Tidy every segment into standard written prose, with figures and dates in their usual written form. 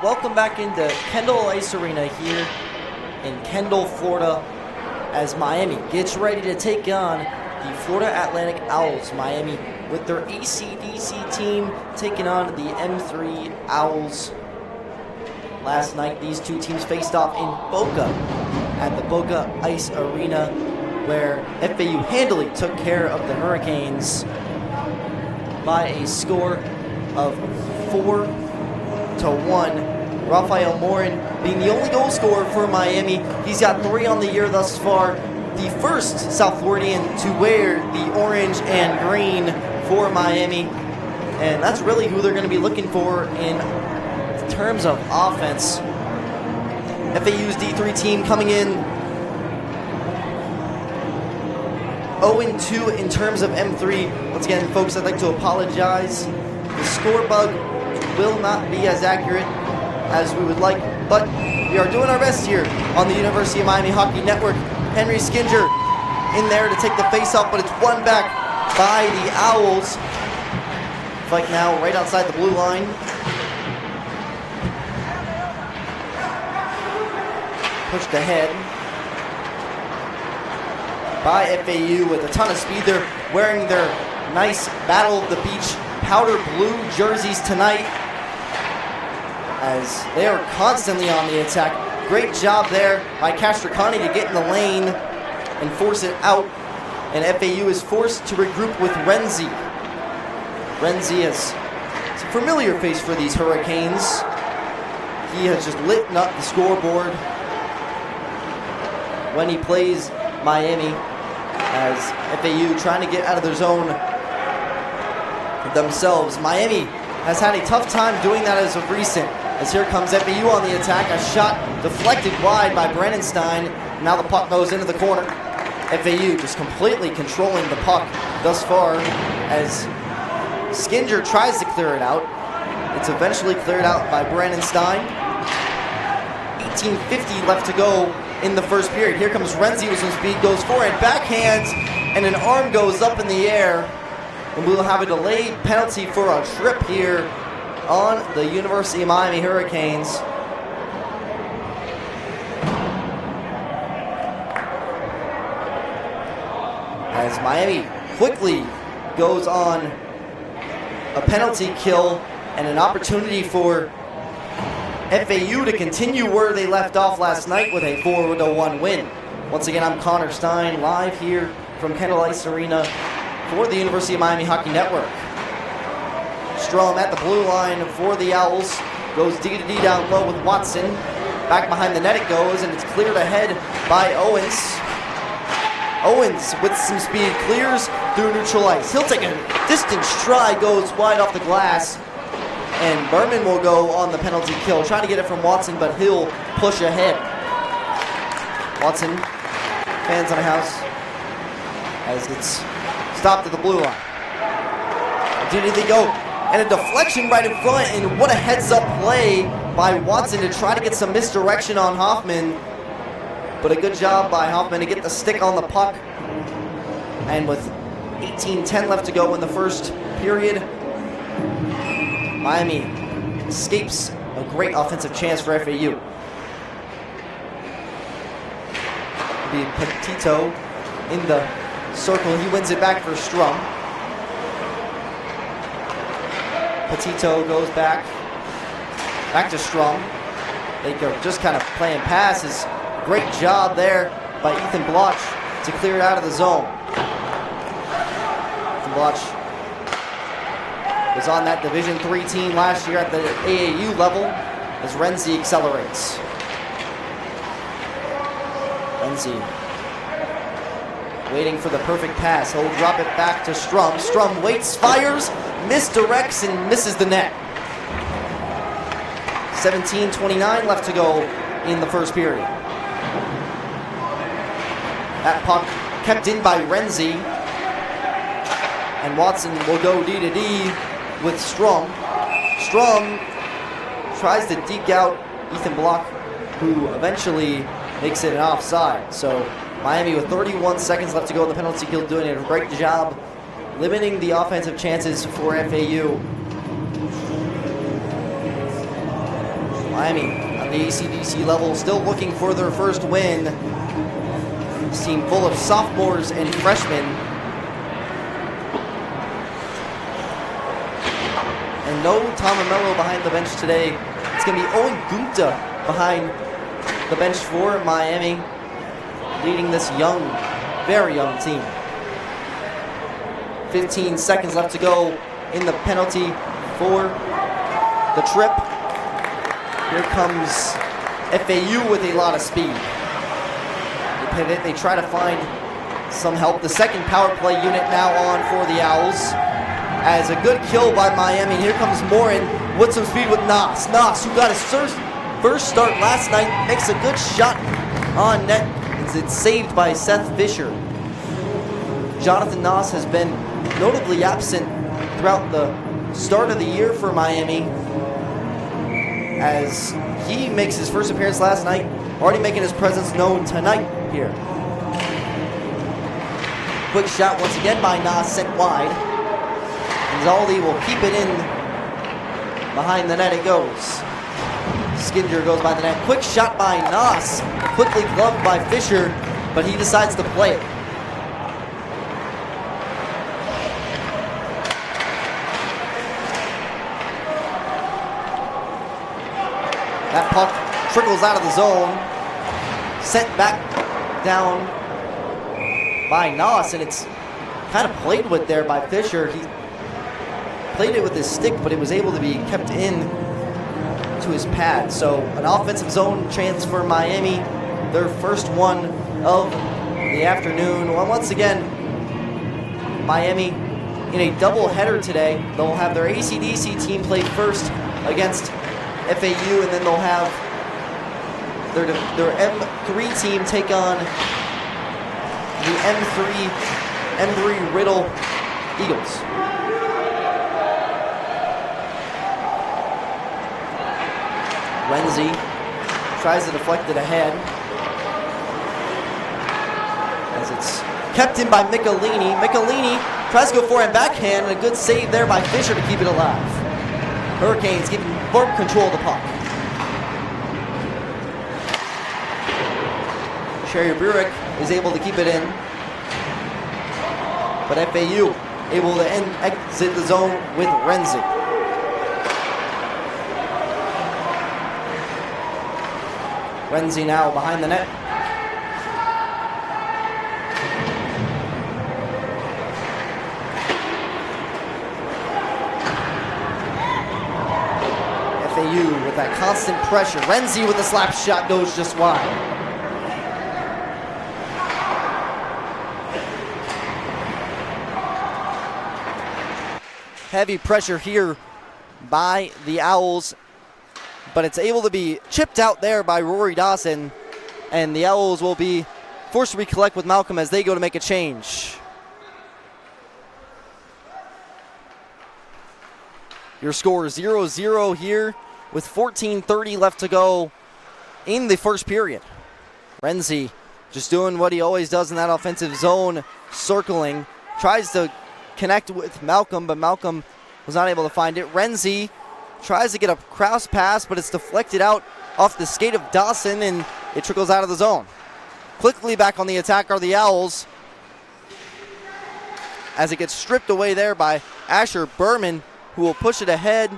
Welcome back into Kendall Ice Arena here in Kendall, Florida, as Miami gets ready to take on the Florida Atlantic Owls. Miami with their ACDC team taking on the M3 Owls. Last night, these two teams faced off in Boca at the Boca Ice Arena, where FAU handily took care of the Hurricanes by a score of 4-1. Rafael Morin being the only goal scorer for Miami. He's got 3 on the year thus far. The first South Floridian to wear the orange and green for Miami. And that's really who they're going to be looking for in terms of offense. FAU's D3 team coming in 0-2 in terms of M3. Once again, folks, I'd like to apologize. The score bug will not be as accurate as we would like, but we are doing our best here on the University of Miami Hockey Network. Henry Skinger in there to take the face-off, but it's won back by the Owls. Fight now right outside the blue line. Pushed ahead by FAU with a ton of speed. They're wearing their nice Battle of the Beach powder blue jerseys tonight, as they are constantly on the attack. Great job there by Castricani to get in the lane and force it out. And FAU is forced to regroup with Renzi. Renzi is a familiar face for these Hurricanes. He has just lit up the scoreboard when he plays Miami, as FAU trying to get out of their zone themselves. Miami has had a tough time doing that as of recent, as here comes FAU on the attack. A shot deflected wide by Brannenstein. Now the puck goes into the corner. FAU just completely controlling the puck thus far, as Skinger tries to clear it out. It's eventually cleared out by Brannenstein. 18:50 left to go in the first period. Here comes Renzi with some speed, goes forehand, backhands, and an arm goes up in the air. And we will have a delayed penalty for a trip here on the University of Miami Hurricanes. As Miami quickly goes on a penalty kill and an opportunity for FAU to continue where they left off last night with a 4-1 win. Once again, I'm Connor Stein, live here from Kendall Ice Arena for the University of Miami Hockey Network. Strom at the blue line for the Owls. Goes D-to-D down low with Watson. Back behind the net it goes, and it's cleared ahead by Owens. Owens with some speed clears through neutral ice. He'll take a distant stride, goes wide off the glass. And Berman will go on the penalty kill, trying to get it from Watson, but he'll push ahead. Watson, fans on the house, as it's stopped at the blue line. Did they go? And a deflection right in front, and what a heads-up play by Watson to try to get some misdirection on Hoffman. But a good job by Hoffman to get the stick on the puck. And with 18:10 left to go in the first period, Miami escapes a great offensive chance for FAU. Be Petito in the circle. He wins it back for Strum. Petito goes back to Strum. They go just kind of playing passes. Great job there by Ethan Bloch to clear it out of the zone. Ethan Bloch was on that Division III team last year at the AAU level, as Renzi accelerates. Renzi waiting for the perfect pass. He'll drop it back to Strum. Strum waits, fires, misdirects, and misses the net. 17:29 left to go in the first period. That puck kept in by Renzi. And Watson will go D-to-D with Strum. Strum tries to deke out Ethan Bloch, who eventually makes it an offside. So Miami with 31 seconds left to go in the penalty kill, doing a great job limiting the offensive chances for FAU. Miami on the ACDC level still looking for their first win. This team full of sophomores and freshmen. And no Tomamello behind the bench today. It's going to be Owen Gupta behind the bench for Miami, leading this young, very young team. 15 seconds left to go in the penalty for the trip. Here comes FAU with a lot of speed. They pivot, they try to find some help. The second power play unit now on for the Owls. As a good kill by Miami. Here comes Morin with some speed with Nas. Nas, who got his first start last night, makes a good shot on net. It's saved by Seth Fisher. Jonathan Nas has been notably absent throughout the start of the year for Miami, as he makes his first appearance last night, already making his presence known tonight here. Quick shot once again by Nas, sent wide. And Zaldi will keep it in. Behind the net it goes. Skinder goes by the net. Quick shot by Nas, quickly gloved by Fisher, but he decides to play it. That puck trickles out of the zone, sent back down by Nas, and it's kind of played with there by Fisher. He played it with his stick, but it was able to be kept in to his pad. So an offensive zone chance for Miami, their first one of the afternoon. Well, once again, Miami in a doubleheader today. They'll have their ACDC team play first against FAU, and then they'll have their M3 team take on the Embry-Riddle Eagles. Renzi tries to deflect it ahead, as it's kept in by Michelini. Michelini tries to go for a backhand, and a good save there by Fisher to keep it alive. Hurricanes giving more control of the puck. Sherry Burek is able to keep it in, but FAU able to exit the zone with Renzi. Renzi now behind the net. FAU with that constant pressure. Renzi with the slap shot goes just wide. Heavy pressure here by the Owls, but it's able to be chipped out there by Rory Dawson, and the Owls will be forced to recollect with Malcolm as they go to make a change. Your score is 0-0 here with 14:30 left to go in the first period. Renzi just doing what he always does in that offensive zone, circling, tries to connect with Malcolm, but Malcolm was not able to find it. Renzi tries to get a cross pass, but it's deflected out off the skate of Dawson, and it trickles out of the zone. Quickly back on the attack are the Owls, as it gets stripped away there by Asher Berman, who will push it ahead,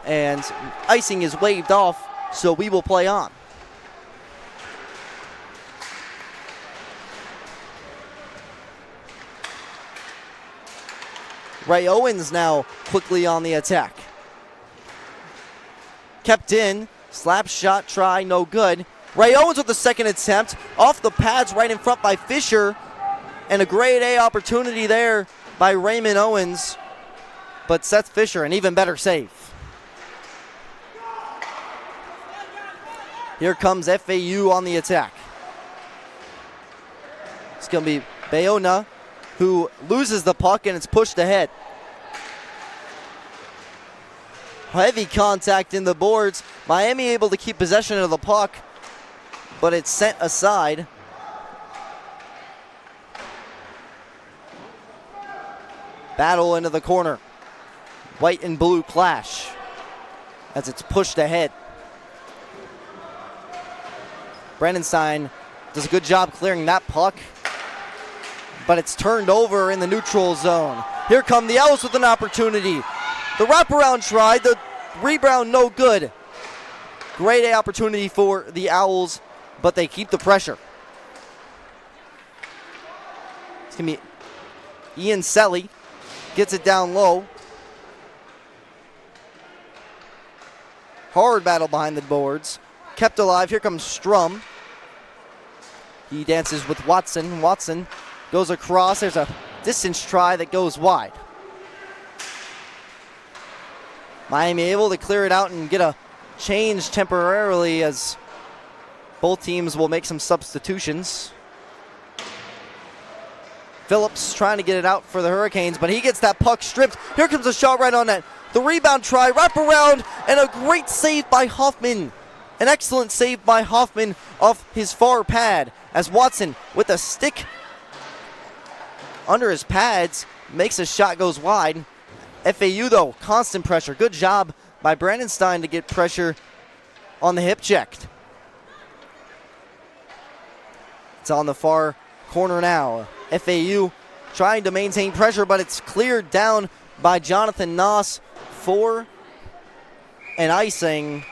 and icing is waved off, so we will play on. Ray Owens now quickly on the attack. Kept in, slap shot try, no good. Ray Owens with the second attempt, off the pads right in front by Fisher, and a grade A opportunity there by Raymond Owens, but Seth Fisher, an even better save. Here comes FAU on the attack. It's going to be Bayona, who loses the puck, and it's pushed ahead. Heavy contact in the boards. Miami able to keep possession of the puck, but it's sent aside. Battle into the corner. White and blue clash as it's pushed ahead. Brandenstein does a good job clearing that puck, but it's turned over in the neutral zone. Here come the Owls with an opportunity. The wraparound try, the rebound no good. Great A opportunity for the Owls, but they keep the pressure. It's going to be Ian Selly, gets it down low. Hard battle behind the boards. Kept alive. Here comes Strum. He dances with Watson. Watson goes across. There's a distance try that goes wide. Miami able to clear it out and get a change temporarily as both teams will make some substitutions. Phillips trying to get it out for the Hurricanes, but he gets that puck stripped. Here comes a shot right on net. The rebound try, wrap around, and a great save by Hoffman. An excellent save by Hoffman off his far pad as Watson with a stick under his pads makes a shot, goes wide. FAU though, constant pressure. Good job by Brandenstein to get pressure on the hip check. It's on the far corner now. FAU trying to maintain pressure, but it's cleared down by Jonathan Noss for an icing.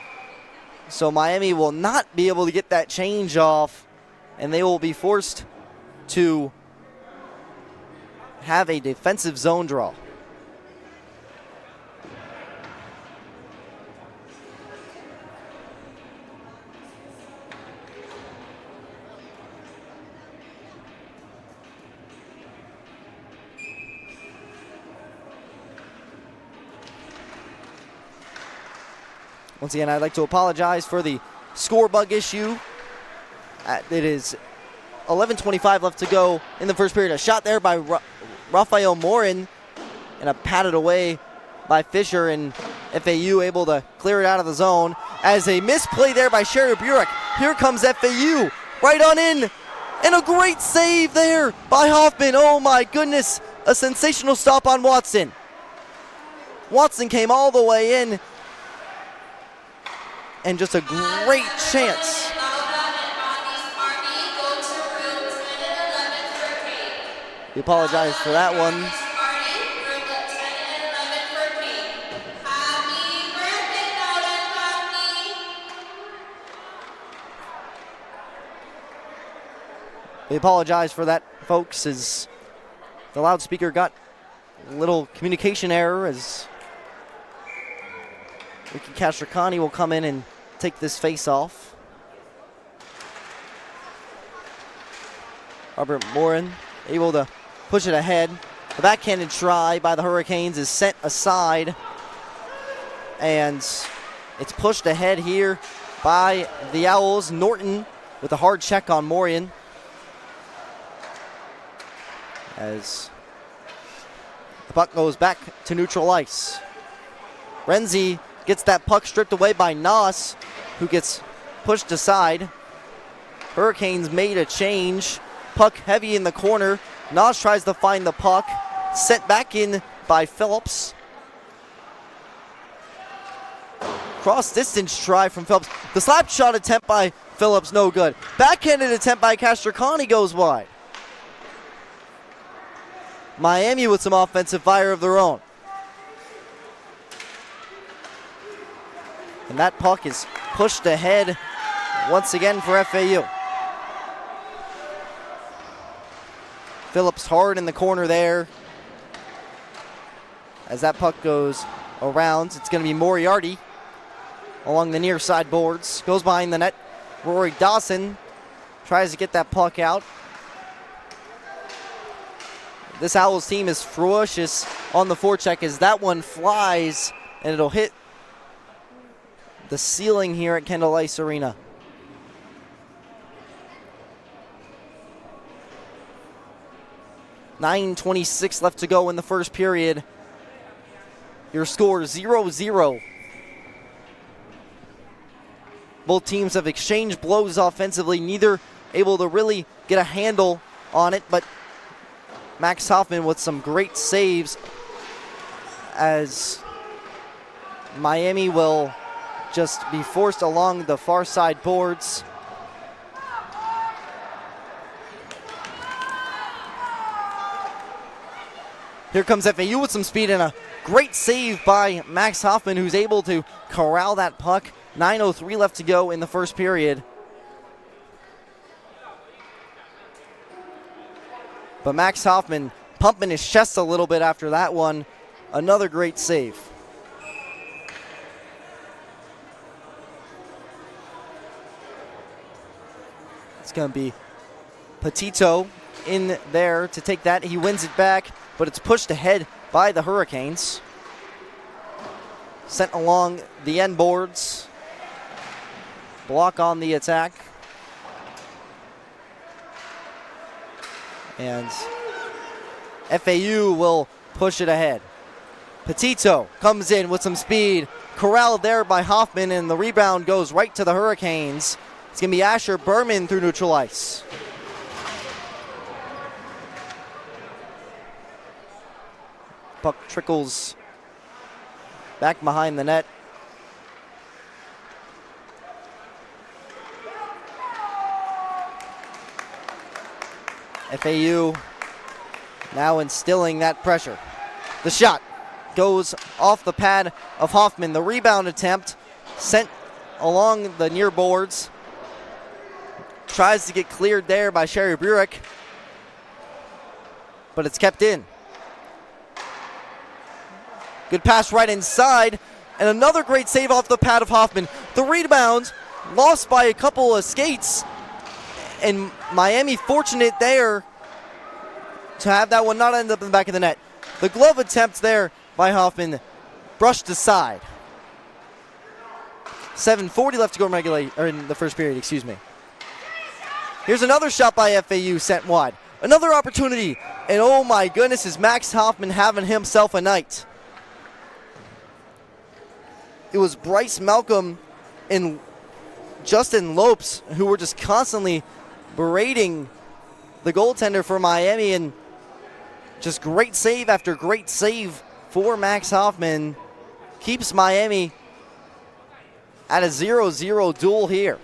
So Miami will not be able to get that change off, and they will be forced to have a defensive zone draw. Once again, I'd like to apologize for the score bug issue. It is 11:25 left to go in the first period. A shot there by Rafael Morin and a patted away by Fisher, and FAU able to clear it out of the zone as a misplay there by Sherry Burek. Here comes FAU right on in, and a great save there by Hoffman. Oh my goodness, a sensational stop on Watson. Watson came all the way in, and just a great chance. We apologize for that one. We apologize for that, folks, as the loudspeaker got a little communication error, as Ricky Castricani will come in and take this face off. Robert Morin able to push it ahead. The backhanded try by the Hurricanes is sent aside, and it's pushed ahead here by the Owls. Norton with a hard check on Morin as the puck goes back to neutral ice. Renzi gets that puck stripped away by Noss, who gets pushed aside. Hurricanes made a change. Puck heavy in the corner. Noss tries to find the puck. Sent back in by Phillips. Cross-distance try from Phillips. The slap shot attempt by Phillips, no good. Backhanded attempt by Castricani goes wide. Miami with some offensive fire of their own. And that puck is pushed ahead once again for FAU. Phillips hard in the corner there. As that puck goes around, it's going to be Moriarty along the near side boards. Goes behind the net. Rory Dawson tries to get that puck out. This Owls team is ferocious on the forecheck as that one flies, and it'll hit the ceiling here at Kendall Ice Arena. .26 left to go in the first period. Your score 0-0. Both teams have exchanged blows offensively, neither able to really get a handle on it, but Max Hoffman with some great saves as Miami will just be forced along the far side boards. Here comes FAU with some speed and a great save by Max Hoffman, who's able to corral that puck. 9:03 left to go in the first period. But Max Hoffman pumping his chest a little bit after that one. Another great save. It's going to be Petito in there to take that. He wins it back, but it's pushed ahead by the Hurricanes. Sent along the end boards. Block on the attack. And FAU will push it ahead. Petito comes in with some speed. Corralled there by Hoffman, and the rebound goes right to the Hurricanes. It's going to be Asher Berman through neutral ice. Puck trickles back behind the net. FAU now instilling that pressure. The shot goes off the pad of Hoffman. The rebound attempt sent along the near boards. Tries to get cleared there by Sherry Burek, but it's kept in. Good pass right inside, and another great save off the pad of Hoffman. The rebound lost by a couple of skates, and Miami fortunate there to have that one not end up in the back of the net. The glove attempt there by Hoffman brushed aside. 7:40 left to go in the first period, excuse me. Here's another shot by FAU sent wide. Another opportunity, and oh my goodness, is Max Hoffman having himself a night. It was Bryce Malcolm and Justin Lopes who were just constantly berating the goaltender for Miami, and just great save after great save for Max Hoffman keeps Miami at a 0-0 duel here.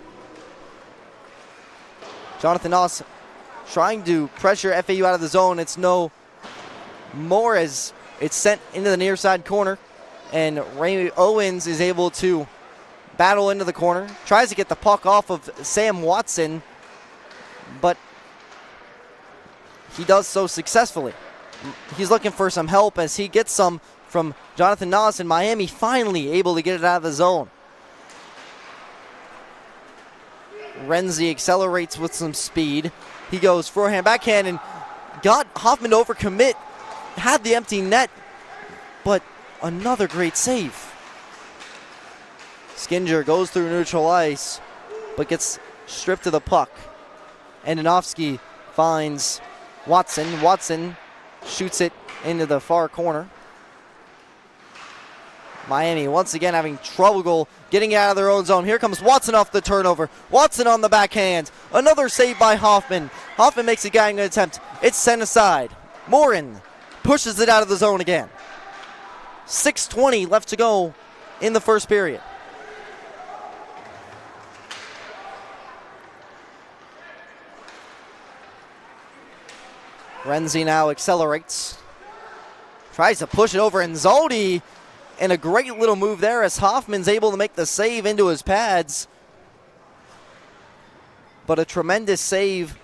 Jonathan Noss trying to pressure FAU out of the zone. It's no more as it's sent into the near side corner, and Ray Owens is able to battle into the corner. Tries to get the puck off of Sam Watson, but he does so successfully. He's looking for some help as he gets some from Jonathan Noss, and Miami finally able to get it out of the zone. Renzi accelerates with some speed. He goes forehand, backhand, and got Hoffman to overcommit. Had the empty net, but another great save. Skinger goes through neutral ice, but gets stripped of the puck. Andonovsky finds Watson. Watson shoots it into the far corner. Miami once again having trouble getting out of their own zone. Here comes Watson off the turnover. Watson on the backhand. Another save by Hoffman. Hoffman makes a gang attempt. It's sent aside. Morin pushes it out of the zone again. 6:20 left to go in the first period. Renzi now accelerates. Tries to push it over, and Zoldi, and a great little move there as Hoffman's able to make the save into his pads. But a tremendous save.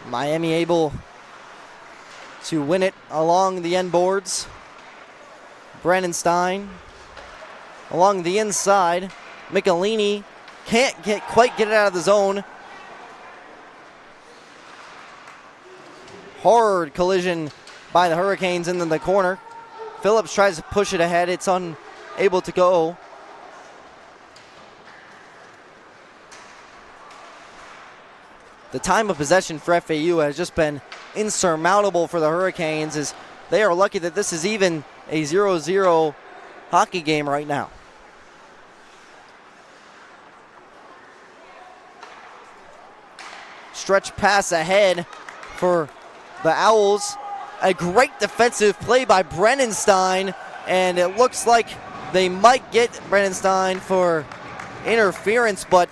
Miami able to win it along the end boards. Brandon Stein along the inside. Michelini can't quite get it out of the zone. Hard collision by the Hurricanes into the corner. Phillips tries to push it ahead. It's unable to go. The time of possession for FAU has just been insurmountable for the Hurricanes, as they are lucky that this is even a 0-0 hockey game right now. stretch pass ahead for the Owls. A great defensive play by Brennenstein, and it looks like they might get Brennenstein for interference, but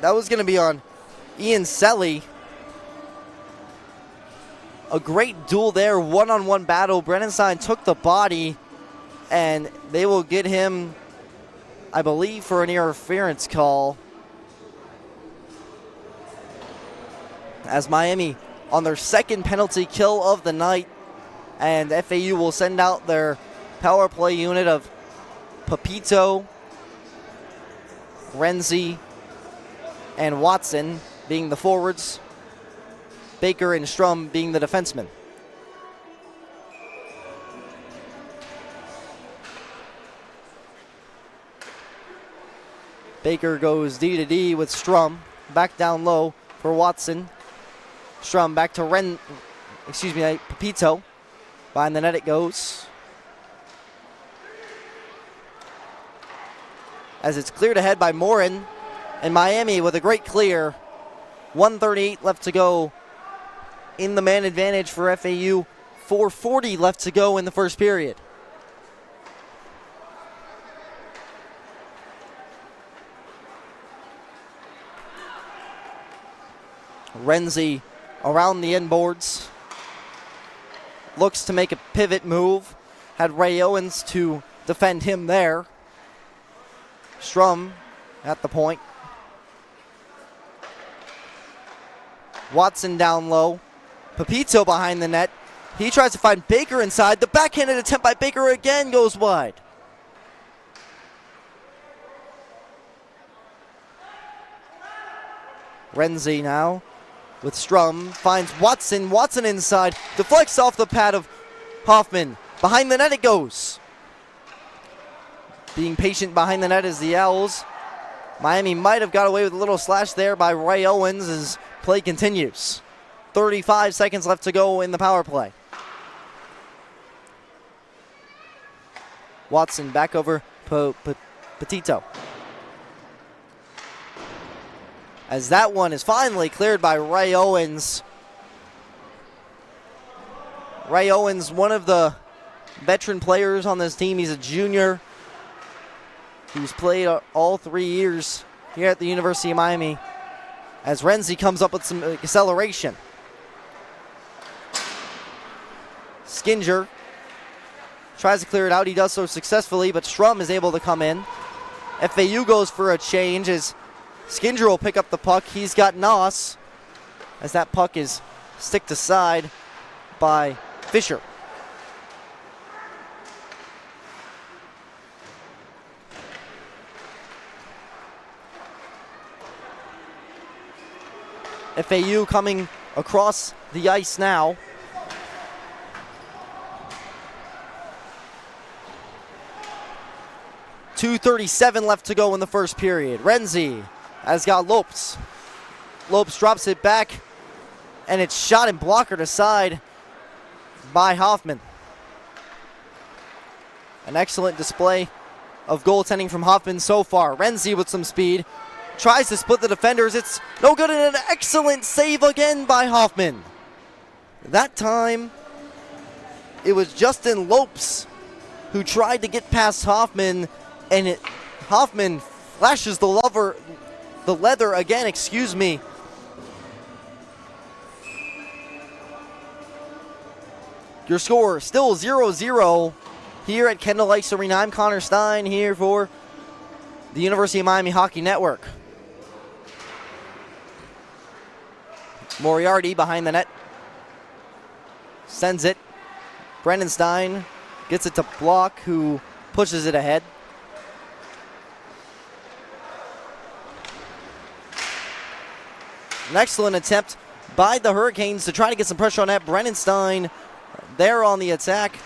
that was going to be on Ian Selly. A great duel there, one-on-one battle. Brennenstein took the body, and they will get him, I believe, for an interference call. As Miami on their second penalty kill of the night, and FAU will send out their power play unit of Pepito, Renzi, and Watson being the forwards, Baker and Strum being the defensemen. Baker goes D to D with Strum, back down low for Watson. Strum back to Pepito. Behind the net it goes. As it's cleared ahead by Morin, and Miami with a great clear. 1:38 left to go in the man advantage for FAU. 4:40 left to go in the first period. Renzi around the inboards. Looks to make a pivot move. Had Ray Owens to defend him there. Strum at the point. Watson down low. Pepito behind the net. He tries to find Baker inside. The backhanded attempt by Baker again goes wide. Renzi now with Strum. Finds Watson. Watson inside. Deflects off the pad of Hoffman. Behind the net it goes. Being patient behind the net is the Owls. Miami might have got away with a little slash there by Ray Owens as play continues. 35 seconds left to go in the power play. Watson back over Petito. As that one is finally cleared by Ray Owens. Ray Owens, one of the veteran players on this team. He's a junior. He's played all 3 years here at the University of Miami. As Renzi comes up with some acceleration. Skinger tries to clear it out. He does so successfully, but Strum is able to come in. FAU goes for a change as Skinger will pick up the puck. He's got Noss as that puck is sticked aside by Fisher. FAU coming across the ice now. .237 left to go in the first period. Renzi has got Lopes. Lopes drops it back, and it's shot and blockered aside by Hoffman. An excellent display of goaltending from Hoffman so far. Renzi with some speed. Tries to split the defenders. It's no good, and an excellent save again by Hoffman. That time, it was Justin Lopes who tried to get past Hoffman, and Hoffman flashes the leather again, excuse me. Your score still 0-0 here at Kendall Ice Arena. I'm Connor Stein here for the University of Miami Hockey Network. Moriarty behind the net. Sends it. Brennenstein gets it to Block, who pushes it ahead. An excellent attempt by the Hurricanes to try to get some pressure on that. Brennenstein there on the attack.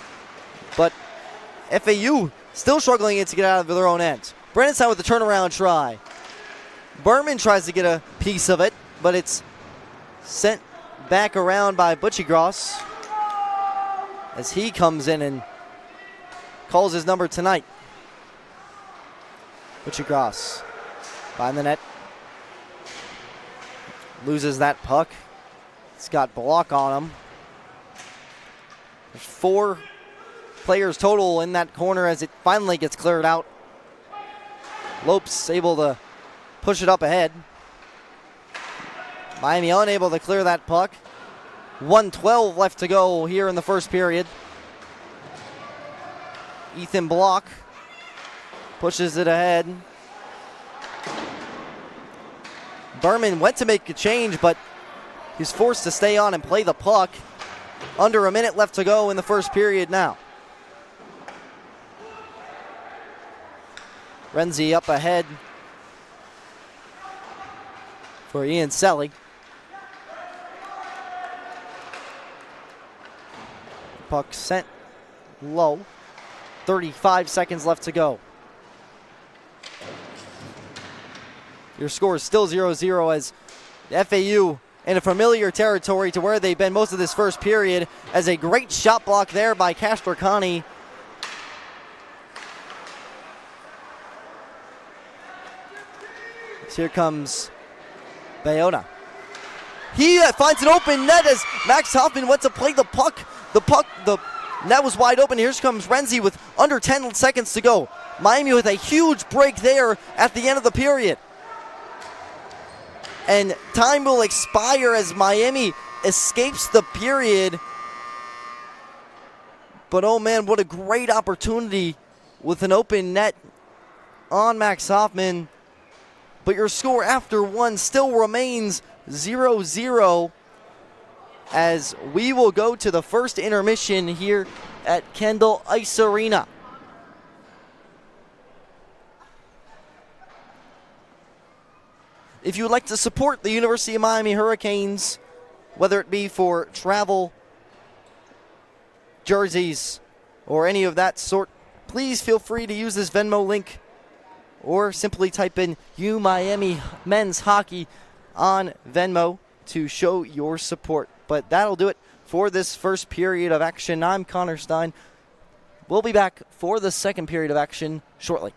But FAU still struggling to get out of their own end. Brennenstein with the turnaround try. Berman tries to get a piece of it, but it's sent back around by Butchiegross as he comes in and calls his number tonight. Butchiegross Behind the net. Loses that puck. It's got block on him. There's 4 players total in that corner as it finally gets cleared out. Lopes able to push it up ahead. Miami unable to clear that puck. 1:12 left to go here in the first period. Ethan Block pushes it ahead. Berman went to make a change, but he's forced to stay on and play the puck. Under a minute left to go in the first period now. Renzi up ahead for Ian Selly. Puck sent low. 35 seconds left to go. Your score is still 0-0 as FAU in a familiar territory to where they've been most of this first period, as a great shot block there by Castricani. Here comes Bayona. He finds an open net as Max Hoffman went to play the puck. The net was wide open. Here comes Renzi with under 10 seconds to go. Miami with a huge break there at the end of the period. And time will expire as Miami escapes the period. But oh man, what a great opportunity with an open net on Max Hoffman. But your score after one still remains 0-0 as we will go to the first intermission here at Kendall Ice Arena. If you would like to support the University of Miami Hurricanes, whether it be for travel, jerseys, or any of that sort, please feel free to use this Venmo link or simply type in U Miami Men's Hockey on Venmo to show your support. But that'll do it for this first period of action. I'm Connor Stein. We'll be back for the second period of action shortly.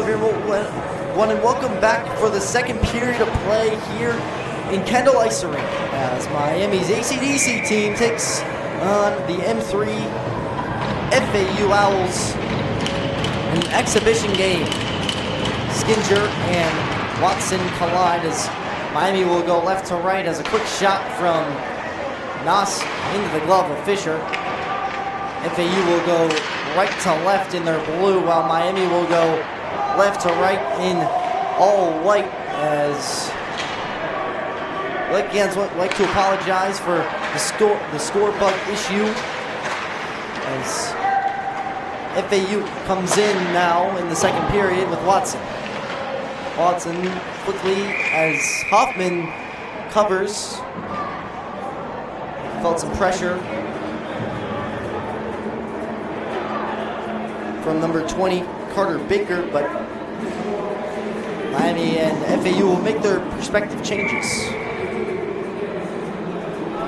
everyone, and welcome back for the second period of play here in Kendall Ice Arena as Miami's AC/DC team takes on the M3 FAU Owls in an exhibition game. Skinger and Watson collide as Miami will go left to right as a quick shot from Nas into the glove of Fisher. FAU will go right to left in their blue, while Miami will go left to right in all white. As again, I'd like to apologize for the score bug issue, as FAU comes in now in the second period with Watson. Watson quickly as Hoffman covers. Felt some pressure from number 20, Carter Baker, but Miami and FAU will make their respective changes.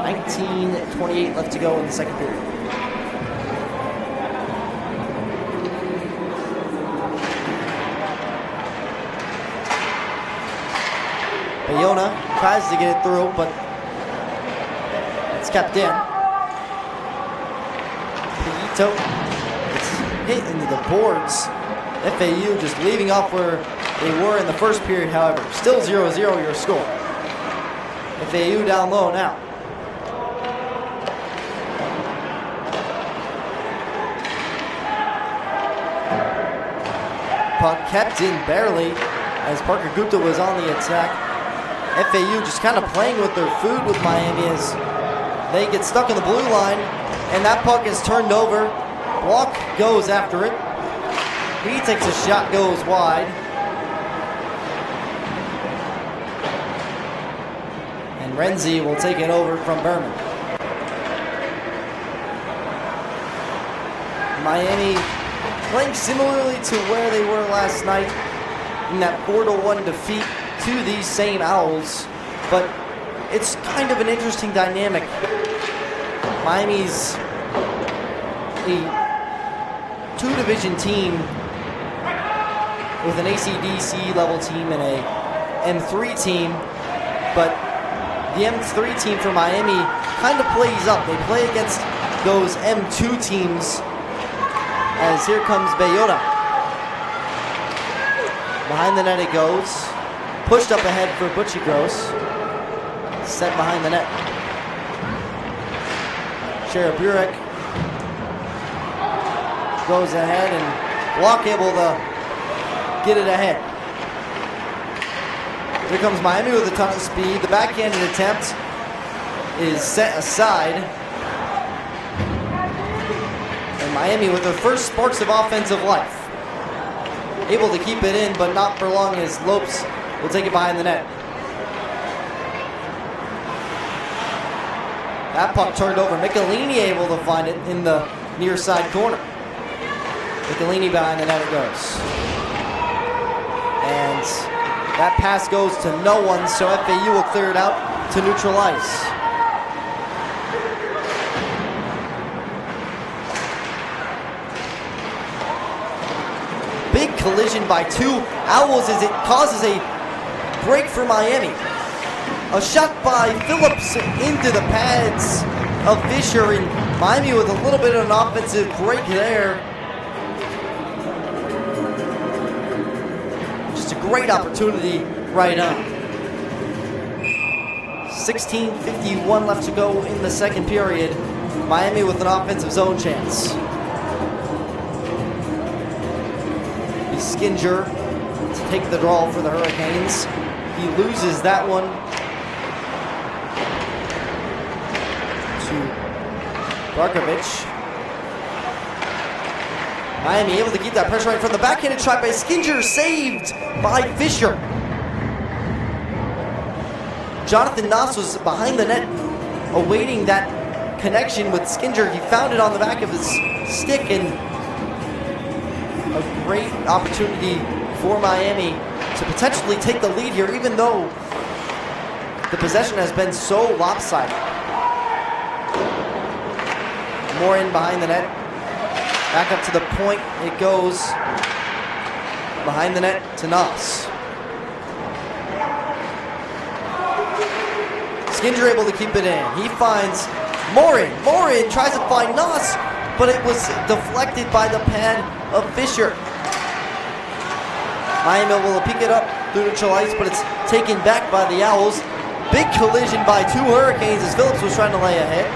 19:28 left to go in the second period. Bayona tries to get it through, but it's kept in. Piguito gets hit into the boards. FAU just leaving off where they were in the first period, however. Still 0-0 your score. FAU down low now. Puck kept in barely as Parker Gupta was on the attack. FAU just kind of playing with their food with Miami as they get stuck in the blue line, and that puck is turned over. Block goes after it. He takes a shot, goes wide. And Renzi will take it over from Berman. Miami playing similarly to where they were last night in that 4-1 defeat to these same Owls, but it's kind of an interesting dynamic. Miami's a two-division team with an AC/DC level team and a M3 team, but the M3 team for Miami kind of plays up. They play against those M2 teams, as here comes Bayona. Behind the net it goes. Pushed up ahead for Butchie Gross. Set behind the net. Sheriff Burek goes ahead and Block able to get it ahead. Here comes Miami with a ton of speed. The backhanded attempt is set aside. And Miami with their first sparks of offensive life. Able to keep it in, but not for long as Lopes will take it behind the net. That puck turned over. Michelini able to find it in the near side corner. Michelini behind the net it goes. And that pass goes to no one, so FAU will clear it out to neutral ice. Big collision by two Owls as it causes a break for Miami. A shot by Phillips into the pads of Fisher, and Miami with a little bit of an offensive break there. Just a great opportunity right on. 16:51 left to go in the second period. Miami with an offensive zone chance. Skinger to take the draw for the Hurricanes. He loses that one to Barkovich. Miami able to keep that pressure right from the backhanded shot by Skinger, saved by Fisher. Jonathan Noss was behind the net awaiting that connection with Skinger. He found it on the back of his stick, and a great opportunity for Miami to potentially take the lead here, even though the possession has been so lopsided. More in behind the net. Back up to the point it goes. Behind the net to Noss. Skinger able to keep it in. He finds Morin. Morin tries to find Noss, but it was deflected by the pad of Fisher. Miami will pick it up through neutral ice, but it's taken back by the Owls. Big collision by two Hurricanes as Phillips was trying to lay ahead.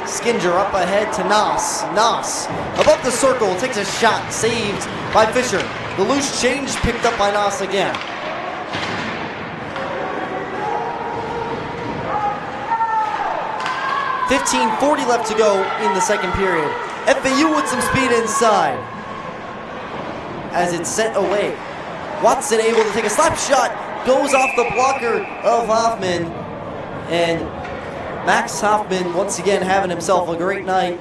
Skinger up ahead to Noss. Noss above the circle, takes a shot, saved by Fisher. The loose change picked up by Noss again. .40 left to go in the second period. FAU with some speed inside as it's sent away. Watson able to take a slap shot, goes off the blocker of Hoffman, and Max Hoffman once again having himself a great night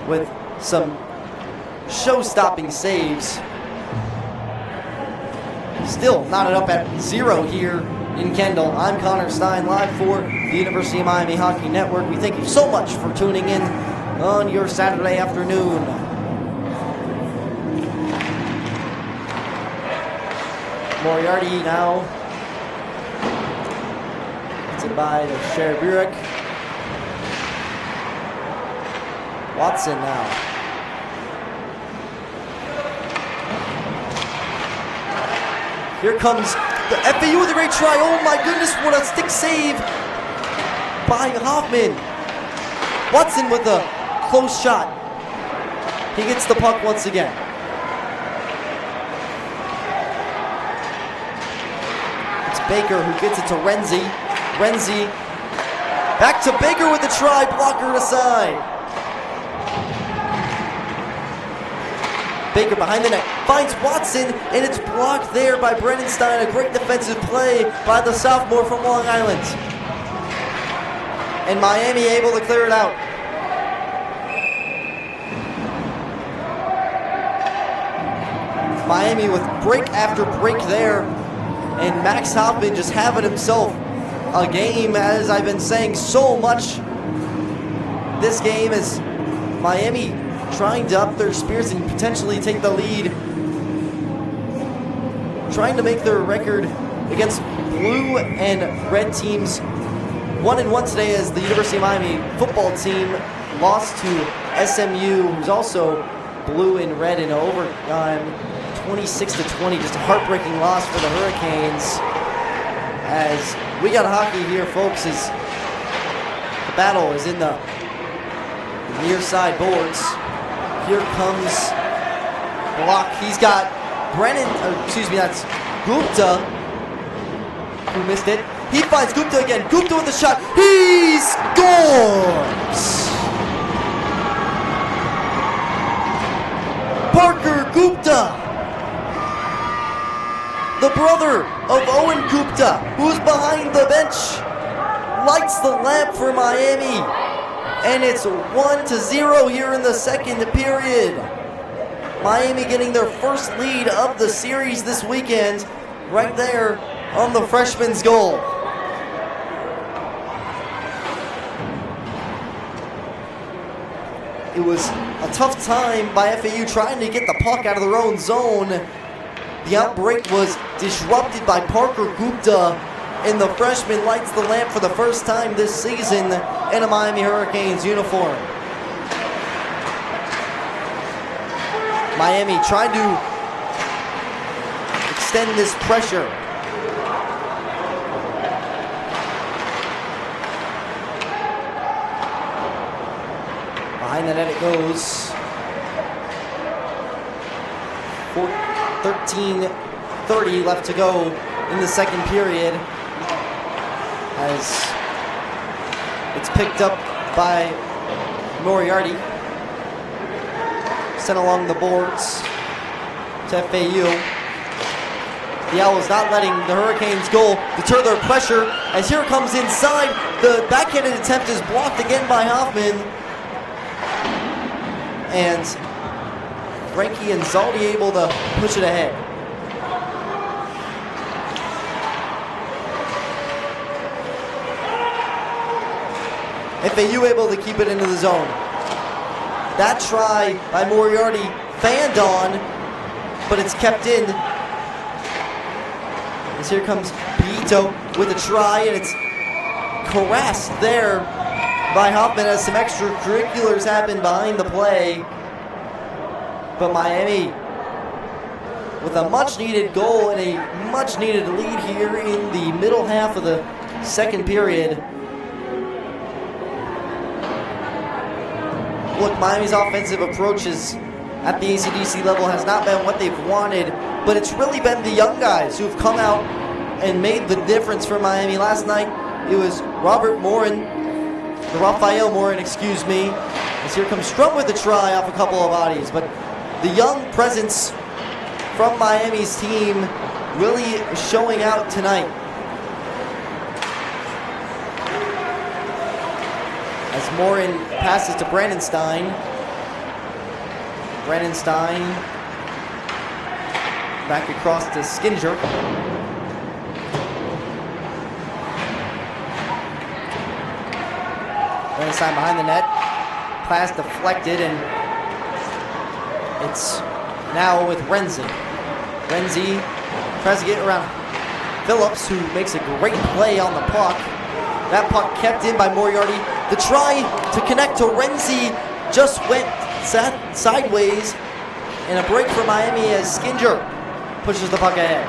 with some show-stopping saves. Still knotted up at 0 here in Kendall. I'm Connor Stein, live for the University of Miami Hockey Network. We thank you so much for tuning in on your Saturday afternoon. Moriarty now. It's it by the Sherburek. Watson now. Here comes the FAU with a great try. Oh my goodness, what a stick save by Hoffman. Watson with a close shot. He gets the puck once again. It's Baker who gets it to Renzi. Renzi back to Baker with the try, blocker aside. Baker behind the net, finds Watson, and it's blocked there by Brennan Stein. A great defensive play by the sophomore from Long Island. And Miami able to clear it out. Miami with break after break there, and Max Hoffman just having himself a game, as I've been saying so much. This game is Miami trying to up their spirits and potentially take the lead. Trying to make their record against blue and red teams 1-1 today, as the University of Miami football team lost to SMU, who's also blue and red in overtime, 26-20. Just a heartbreaking loss for the Hurricanes. As we got hockey here, folks, as the battle is in the near side boards. Here comes block. He's got that's Gupta, who missed it. He finds Gupta again. Gupta with the shot. He scores! Parker Gupta, the brother of Owen Gupta, who's behind the bench, lights the lamp for Miami. And it's 1-0 here in the second period. Miami getting their first lead of the series this weekend, right there on the freshman's goal. It was a tough time by FAU trying to get the puck out of their own zone. The outbreak was disrupted by Parker Gupta, and the freshman lights the lamp for the first time this season in a Miami Hurricanes uniform. Miami trying to extend this pressure. Behind the net it goes. 13:30 left to go in the second period, as it's picked up by Moriarty. Sent along the boards to FAU. The Owls not letting the Hurricanes goal deter their pressure, as here comes inside. The backhanded attempt is blocked again by Hoffman. And Frankie and Zaldi able to push it ahead. FAU able to keep it into the zone. That try by Moriarty fanned on, but it's kept in. As here comes Pito with a try, and it's caressed there by Hoffman as some extracurriculars happen behind the play. But Miami with a much-needed goal and a much-needed lead here in the middle half of the second period. Look, Miami's offensive approaches at the AC/DC level has not been what they've wanted, but it's really been the young guys who've come out and made the difference for Miami. Last night, it was Rafael Morin, excuse me, as here comes Strum with a try off a couple of bodies. But the young presence from Miami's team really showing out tonight. As Morin passes to Brandon Stein. Brandon Stein back across to Skinger. Brandon Stein behind the net. Pass deflected, and it's now with Renzi. Renzi tries to get around Phillips, who makes a great play on the puck. That puck kept in by Moriarty. The try to connect to Renzi just went sideways, and a break for Miami as Skinger pushes the puck ahead.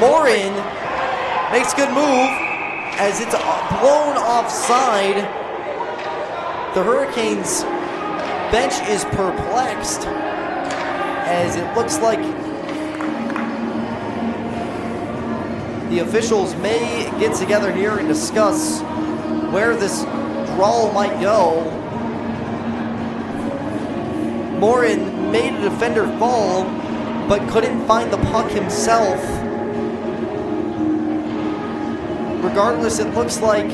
Morin makes a good move as it's blown offside. The Hurricanes bench is perplexed as it looks like the officials may get together here and discuss where this draw might go. Morin made a defender fall, but couldn't find the puck himself. Regardless, it looks like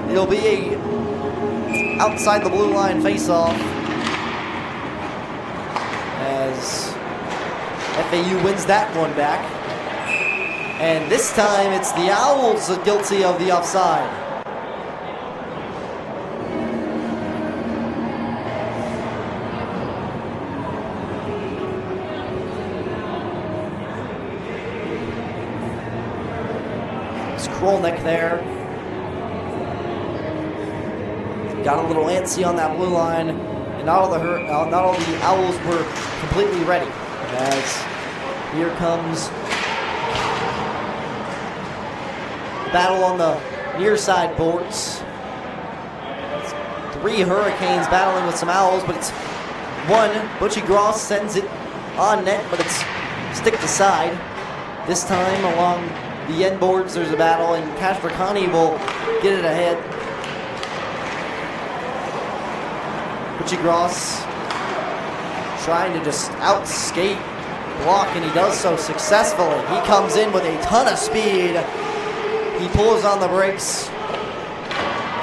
it'll be a outside the blue line face-off as FAU wins that one back. And this time it's the Owls guilty of the offside. It's Krolnick there. Got a little antsy on that blue line, and not all the Owls were completely ready. As here comes the battle on the near side boards. It's 3 Hurricanes battling with some Owls, but it's 1. Butchie Gross sends it on net, but it's stick to side. This time along the end boards there's a battle, and Castricani will get it ahead. Butchie Gross trying to just outskate block, and he does so successfully. He comes in with a ton of speed. He pulls on the brakes,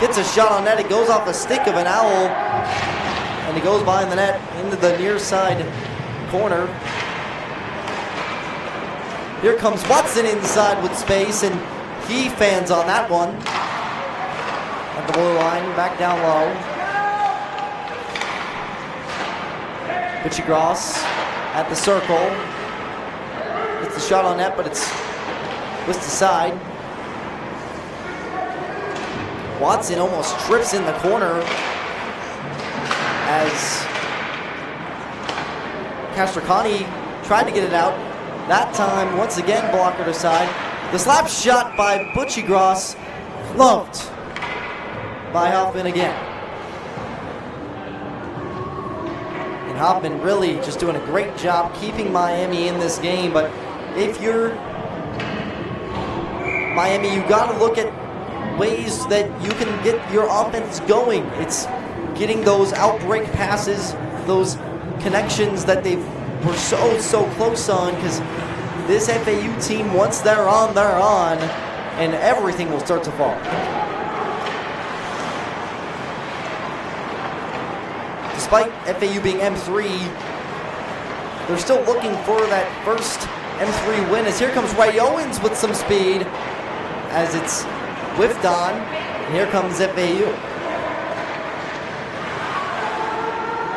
gets a shot on net. It goes off the stick of an Owl, and it goes behind the net into the near side corner. Here comes Watson inside with space, and he fans on that one. At the blue line, back down low. Butchie Gross at the circle. Gets the shot on net, but it's whisked aside. Watson almost trips in the corner as Castricani tried to get it out. That time, once again, blocker to side. The slap shot by Butchie Gross, loved by Hoffman again. And Hoffman really just doing a great job keeping Miami in this game. But if you're Miami, you got to look at ways that you can get your offense going. It's getting those outbreak passes, those connections that they were so close on, because this FAU team, once they're on, and everything will start to fall. Despite FAU being M3, they're still looking for that first M3 win, as here comes Ray Owens with some speed as it's whiffed on. Here comes FAU.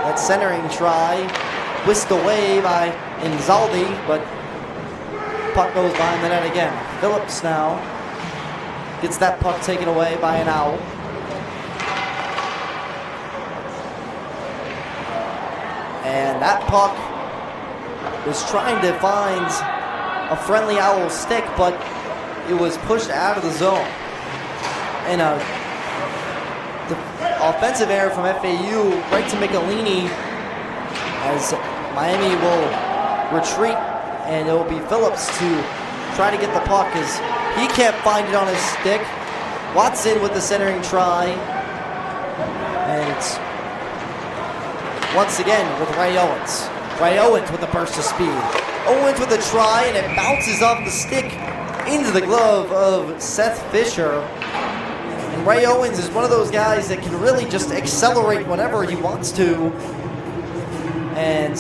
That centering try, whisked away by Inzaldi, but puck goes behind the net again. Phillips now gets that puck taken away by an Owl. And that puck was trying to find a friendly Owl stick, but it was pushed out of the zone. And the offensive error from FAU right to Michelini, as Miami will retreat, and it will be Phillips to try to get the puck as he can't find it on his stick. Watson with the centering try, and once again with Ray Owens. Ray Owens with a burst of speed. Owens with a try, and it bounces off the stick into the glove of Seth Fisher. And Ray Owens is one of those guys that can really just accelerate whenever he wants to. And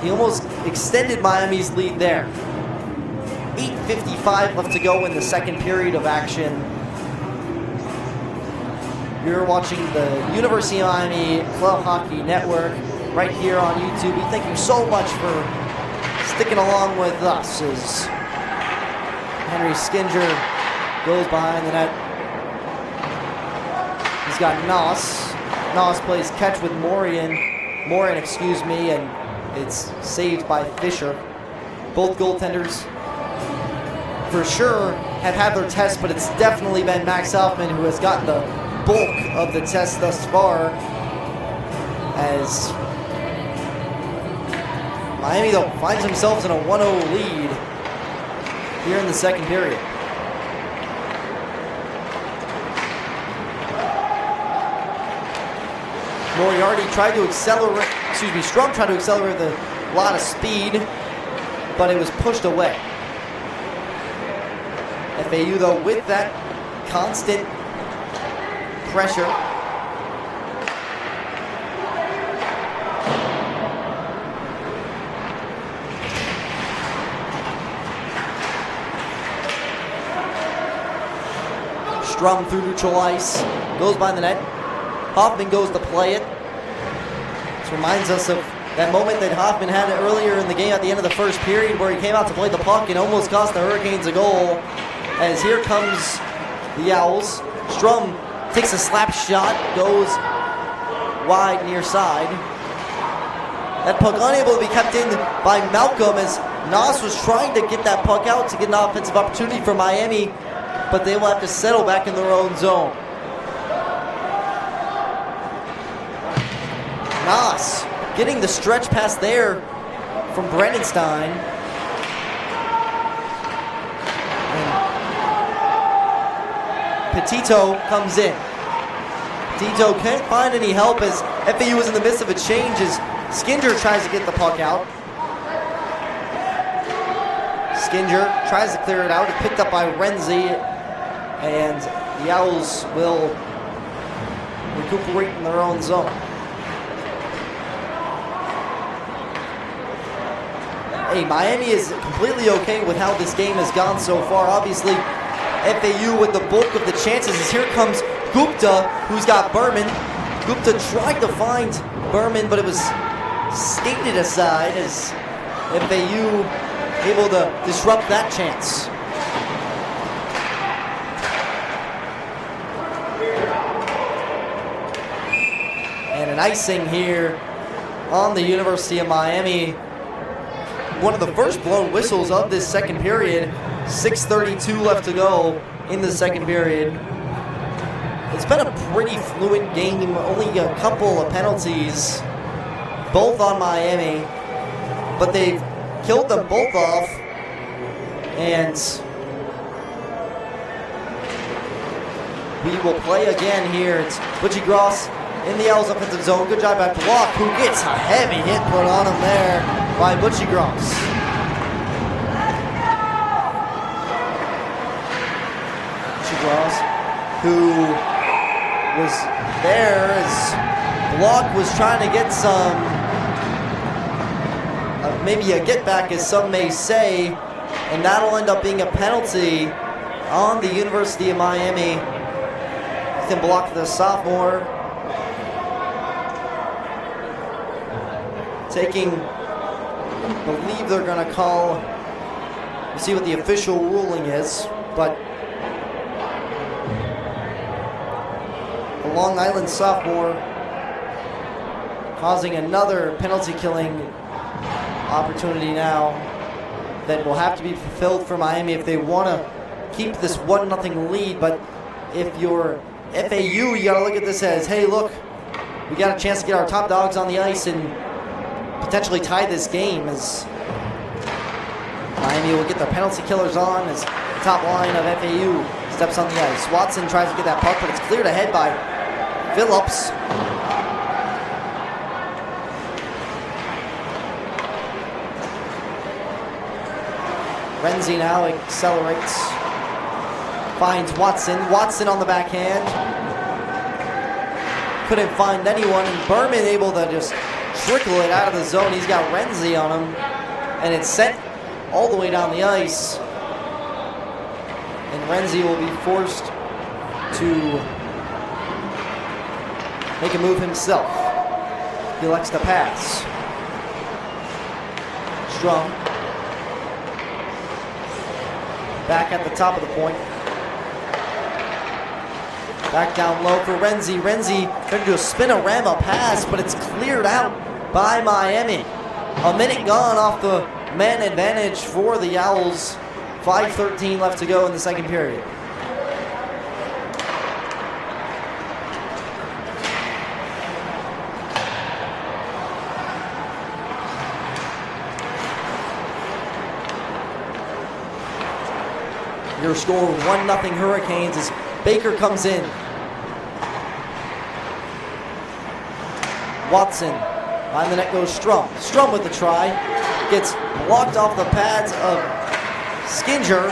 he almost extended Miami's lead there. 8:55 left to go in the second period of action. You're watching the University of Miami Club Hockey Network right here on YouTube. We thank you so much for sticking along with us as Henry Skinger goes behind the net. He's got Noss. Noss plays catch with Morin, and it's saved by Fisher. Both goaltenders for sure have had their test, but it's definitely been Max Hoffman who has gotten the bulk of the test thus far, as Miami, though, finds themselves in a 1-0 lead here in the second period. Strum tried to accelerate the lot of speed, but it was pushed away. FAU, though, with that constant pressure, Strum through neutral ice, goes by the net. Hoffman goes to play it. This reminds us of that moment that Hoffman had earlier in the game at the end of the first period, where he came out to play the puck and almost cost the Hurricanes a goal. As here comes the Owls. Strum takes a slap shot, goes wide near side. That puck unable to be kept in by Malcolm, as Noss was trying to get that puck out to get an offensive opportunity for Miami, but they will have to settle back in their own zone. Noss getting the stretch pass there from Brandenstein. Petito comes in. Petito can't find any help as FAU is in the midst of a change as Skinger tries to get the puck out. Skinger tries to clear it out. It's picked up by Renzi, and the Owls will recuperate in their own zone. Hey, Miami is completely okay with how this game has gone so far. Obviously, FAU with the bulk of the chances, as here comes Gupta, who's got Berman. Gupta tried to find Berman, but it was skated aside as FAU able to disrupt that chance. And an icing here on the University of Miami. One of the first blown whistles of this second period. 6:32 left to go in the second period. It's been a pretty fluid game. Only a couple of penalties, both on Miami, but they've killed them both off. And we will play again here. It's Butchie Gross in the Owls offensive zone. Good job by Block, who gets a heavy hit put on him there by Butchie Gross. Butchie Gross, who was there as Block was trying to get some, maybe a get back, as some may say, and that'll end up being a penalty on the University of Miami. Ethan blocked the sophomore. Taking, I believe they're going to call, we'll see what the official ruling is, but the Long Island sophomore causing another penalty killing opportunity now that will have to be fulfilled for Miami if they want to keep this 1-0 lead. But if you're FAU, you got to look at this as, hey, look, we got a chance to get our top dogs on the ice and potentially tie this game, as Miami will get their penalty killers on as the top line of FAU steps on the ice. Watson tries to get that puck, but it's cleared ahead by Phillips. Renzi now accelerates, finds Watson. Watson on the backhand. Couldn't find anyone, and Berman able to just trickle it out of the zone. He's got Renzi on him, and it's sent all the way down the ice. And Renzi will be forced to make a move himself. He elects to pass. Strum. Back at the top of the point. Back down low for Renzi. Renzi trying to do a spinorama pass, but it's cleared out by Miami. A minute gone off the man advantage for the Owls. 5:13 left to go in the second period. Your score 1-0 Hurricanes as Baker comes in. Watson, behind the net goes Strum. Strum with the try. Gets blocked off the pads of Skinger,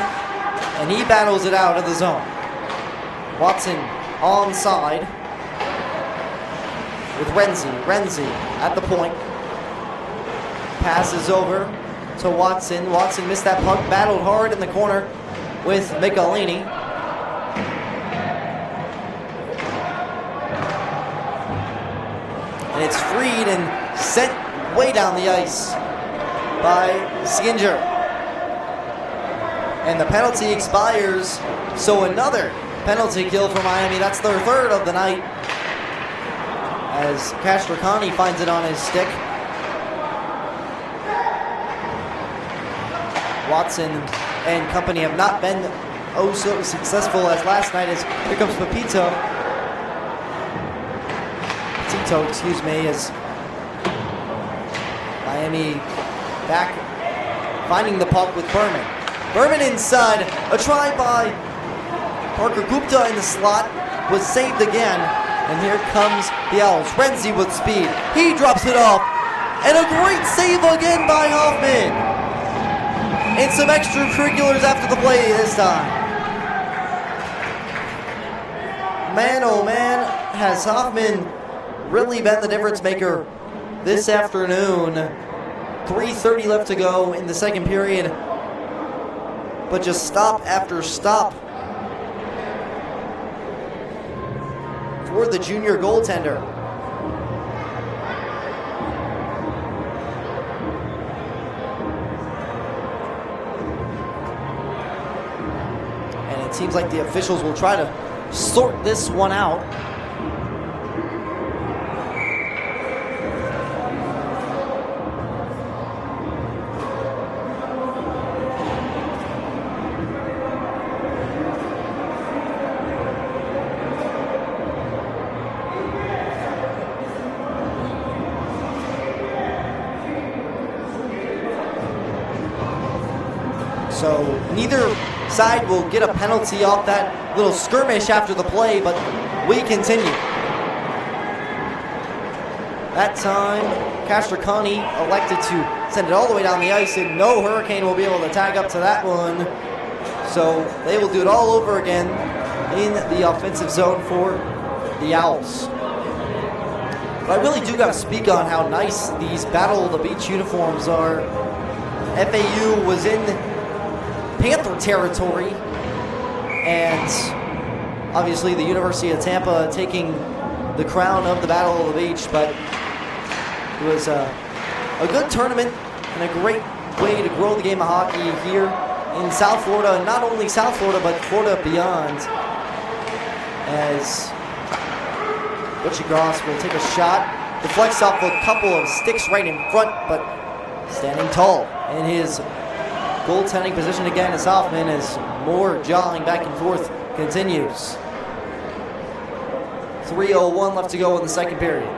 and he battles it out of the zone. Watson onside with Renzi. Renzi at the point. Passes over to Watson. Watson missed that puck, battled hard in the corner with Michelini. And it's freed and sent way down the ice by Skinger. And the penalty expires, so another penalty kill for Miami. That's their third of the night, as Castricani finds it on his stick. Watson and company have not been so successful as last night, as here comes Petito, excuse me, as Miami back finding the puck with Berman. Berman inside, a try by Parker Gupta in the slot, was saved again, and here comes the Owls. Renzi with speed, he drops it off, and a great save again by Hoffman. And some extracurriculars after the play this time. Man, oh man, has Hoffman really been the difference maker this afternoon. 3:30 left to go in the second period, but just stop after stop for the junior goaltender. And it seems like the officials will try to sort this one out. So neither side will get a penalty off that little skirmish after the play, but we continue. That time, Castricani elected to send it all the way down the ice, and no Hurricane will be able to tag up to that one. So they will do it all over again in the offensive zone for the Owls. But I really do got to speak on how nice these Battle of the Beach uniforms are. FAU was in Panther territory, and obviously the University of Tampa taking the crown of the Battle of the Beach, but it was a good tournament and a great way to grow the game of hockey here in South Florida, not only South Florida, but Florida beyond, as Butchie Gross will take a shot, deflects off a couple of sticks right in front, but standing tall in his goaltending position again is Hoffman, as more jawing back and forth continues. 3:01 left to go in the second period.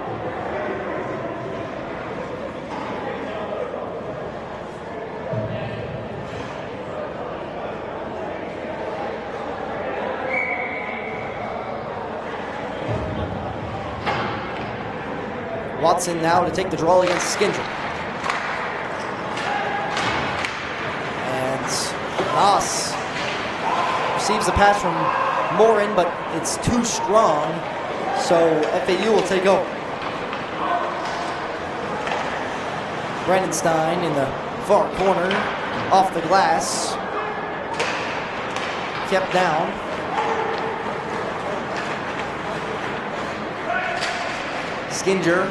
Watson now to take the draw against Skindra. And Noss receives a pass from Morin, but it's too strong, so FAU will take over. Brandenstein in the far corner, off the glass, kept down. Skinger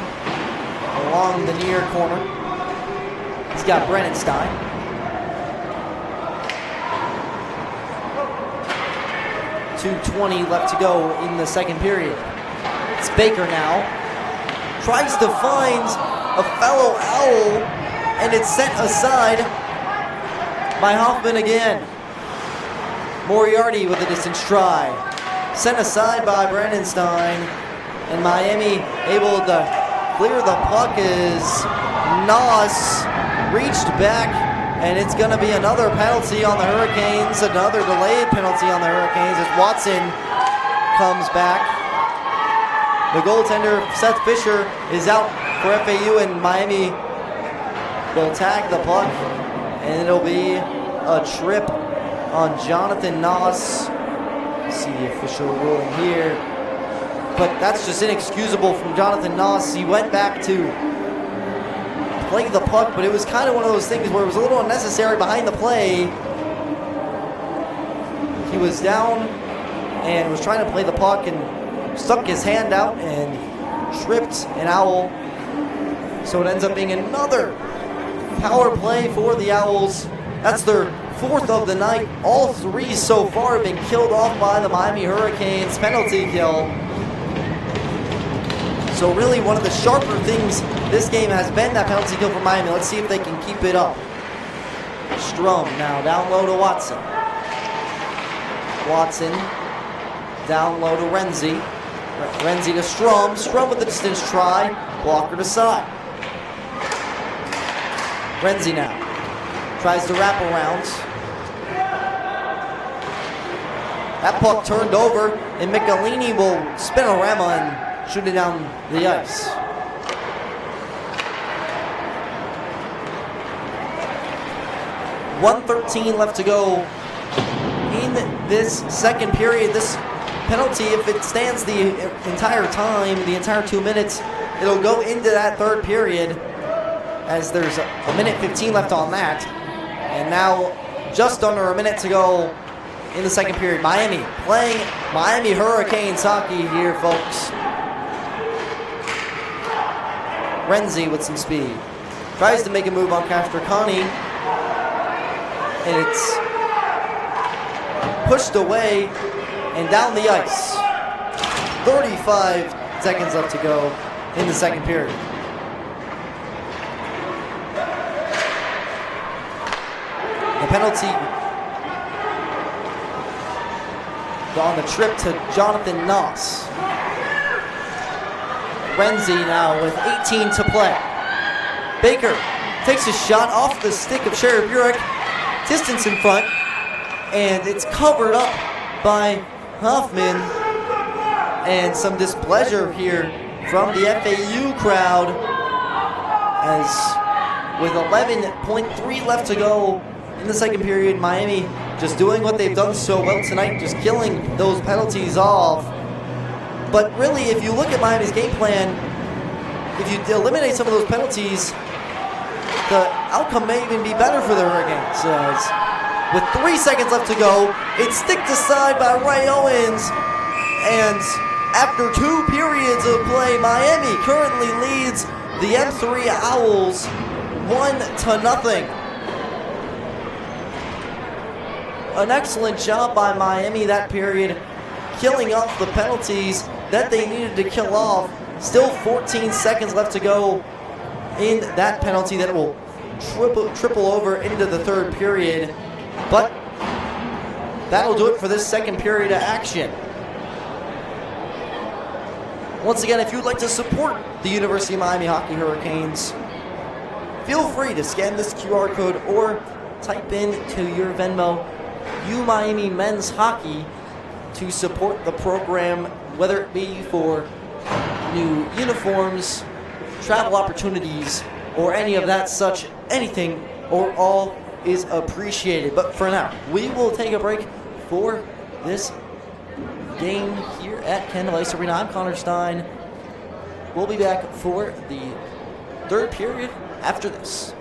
along the near corner. He's got Brandenstein. .220 left to go in the second period. It's Baker now. Tries to find a fellow Owl, and it's sent aside by Hoffman again. Moriarty with a distance try. Sent aside by Brandenstein. And Miami able to clear the puck as Noss reached back, and it's going to be another penalty on the Hurricanes, another delayed penalty on the Hurricanes as Watson comes back. The goaltender, Seth Fisher, is out for FAU, and Miami will tag the puck, and it'll be a trip on Jonathan Noss. See the official ruling here. But that's just inexcusable from Jonathan Noss. He went back to play the puck, but it was kind of one of those things where it was a little unnecessary behind the play. He was down and was trying to play the puck and stuck his hand out and tripped an Owl. So it ends up being another power play for the Owls. That's their fourth of the night. All three so far have been killed off by the Miami Hurricanes. Penalty kill. So really one of the sharper things this game has been that penalty kill for Miami. Let's see if they can keep it up. Strum now down low to Watson. Watson down low to Renzi. Renzi to Strum. Strum with the distance try. Blocker to side. Renzi now tries to wrap around. That puck turned over, and Michelini will spinorama and shoot it down the ice. .113 left to go in this second period. This penalty, if it stands the entire time, the entire 2 minutes, it'll go into that third period, as there's a minute 15 left on that. And now just under a minute to go in the second period. Miami playing Miami Hurricanes hockey here, folks. Renzi with some speed. Tries to make a move on Castricani. And it's pushed away and down the ice. 35 seconds left to go in the second period. The penalty on the trip to Jonathan Noss. Renzi now with 18 to play. Baker takes a shot off the stick of Sherry Burek. Distance in front, and it's covered up by Hoffman. And some displeasure here from the FAU crowd, as with 11.3 left to go in the second period, Miami just doing what they've done so well tonight, just killing those penalties off. But really, if you look at Miami's game plan, if you eliminate some of those penalties, the outcome may even be better for the Hurricanes. With 3 seconds left to go, it's sticked aside by Ray Owens, And after 2 periods of play, Miami currently leads the M3 Owls 1-0. An excellent job by Miami that period, killing off the penalties that they needed to kill off. Still 14 seconds left to go in that penalty that will triple over into the 3rd period. But that'll do it for this 2nd period of action. Once again, if you'd like to support the University of Miami Hockey Hurricanes, feel free to scan this QR code or type in to your Venmo U Miami Men's Hockey to support the program, whether it be for new uniforms, travel opportunities, or any of that such. Anything or all is appreciated. But for now, we will take a break for this game here at Kendall Ice Arena. I'm Connor Stein. We'll be back for the 3rd period after this.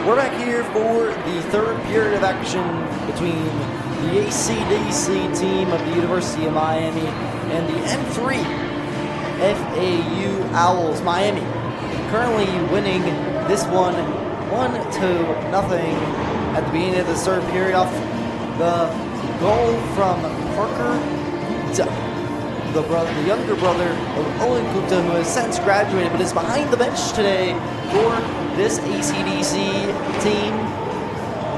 We're back here for the third period of action between the ACDC team of the University of Miami and the M3 FAU Owls. Miami currently winning this one 1-0 at the beginning of the third period off the goal from Parker Gupta, the younger brother of Owen Gupta, who has since graduated but is behind the bench today for this ACDC team.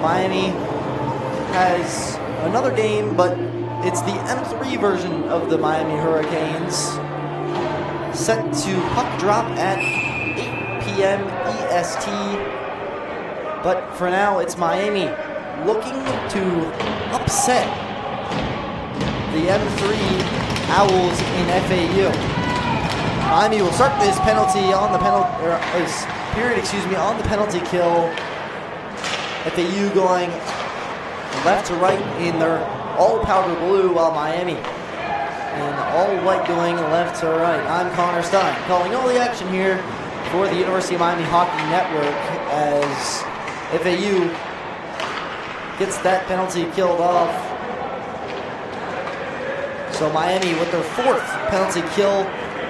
Miami has another game, but it's the M3 version of the Miami Hurricanes, set to puck drop at 8 p.m. EST. But for now, it's Miami looking to upset the M3 Owls in FAU. Miami will start this penalty on the on the penalty kill. FAU going left to right in their all powder blue, while Miami in all white going left to right. I'm Connor Stein, calling all the action here for the University of Miami Hockey Network as FAU gets that penalty killed off. So Miami with their fourth penalty kill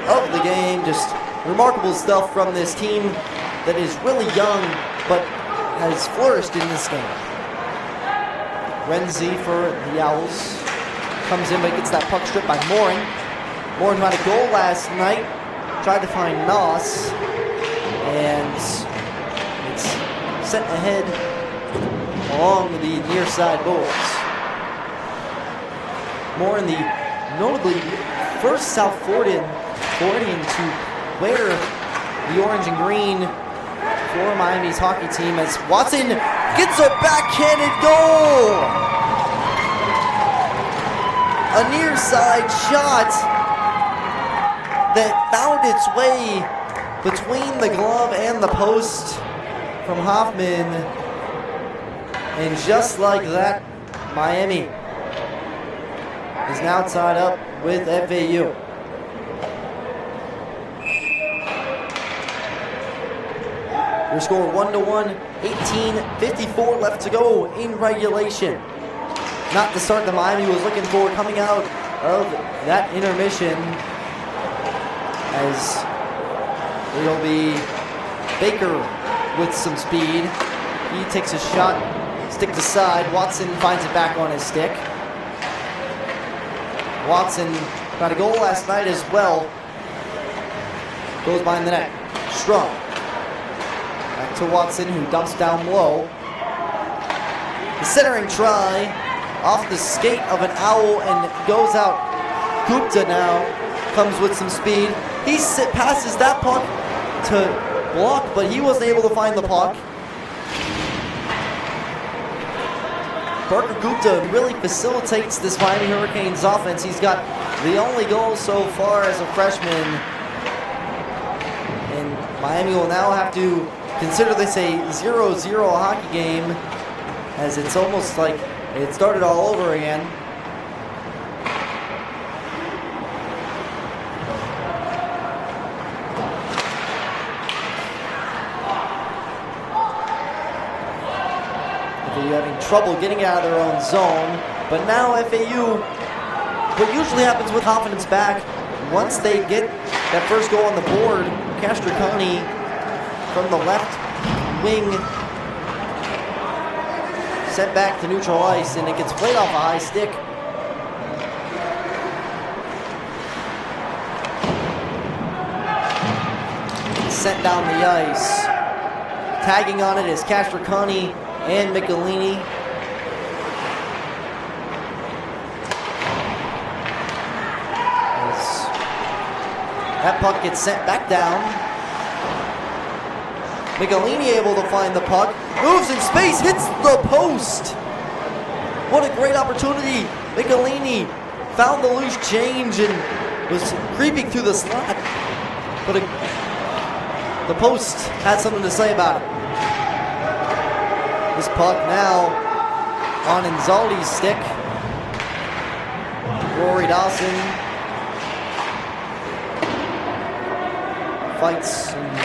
of the game. Just remarkable stuff from this team that is really young but has flourished in this game. Renzi for the Owls comes in but gets that puck stripped by Morin. Morin had a goal last night, tried to find Noss, and it's sent ahead along the near side boards. Morin, the notably first South Floridian to wear the orange and green for Miami's hockey team, as Watson gets a backhanded goal. A near side shot that found its way between the glove and the post from Hoffman. And just like that, Miami is now tied up with FAU. Your score 1-1, 18:54 left to go in regulation. Not the start that Miami was looking for coming out of that intermission, as it'll be Baker with some speed. He takes a shot, stick to side. Watson finds it back on his stick. Watson got a goal last night as well. Goes behind the net. Strong. Back to Watson, who dumps down low. The centering try off the skate of an Owl and goes out. Gupta now comes with some speed. He passes that puck to block, but he wasn't able to find the puck. Parker Gupta really facilitates this Miami Hurricanes offense. He's got the only goal so far as a freshman. And Miami will now have to consider this a 0-0 hockey game, as it's almost like it started all over again. FAU having trouble getting out of their own zone, but now FAU, what usually happens with confidence back, once they get that first goal on the board, Castricani from the left wing sent back to neutral ice, and it gets played off a high stick. Sent down the ice. Tagging on it is Castricani and Michelini. That puck gets sent back down. Michelini able to find the puck. Moves in space, hits the post. What a great opportunity. Michelini found the loose change and was creeping through the slot. But the post had something to say about it. This puck now on Inzaldi's stick. Rory Dawson fights and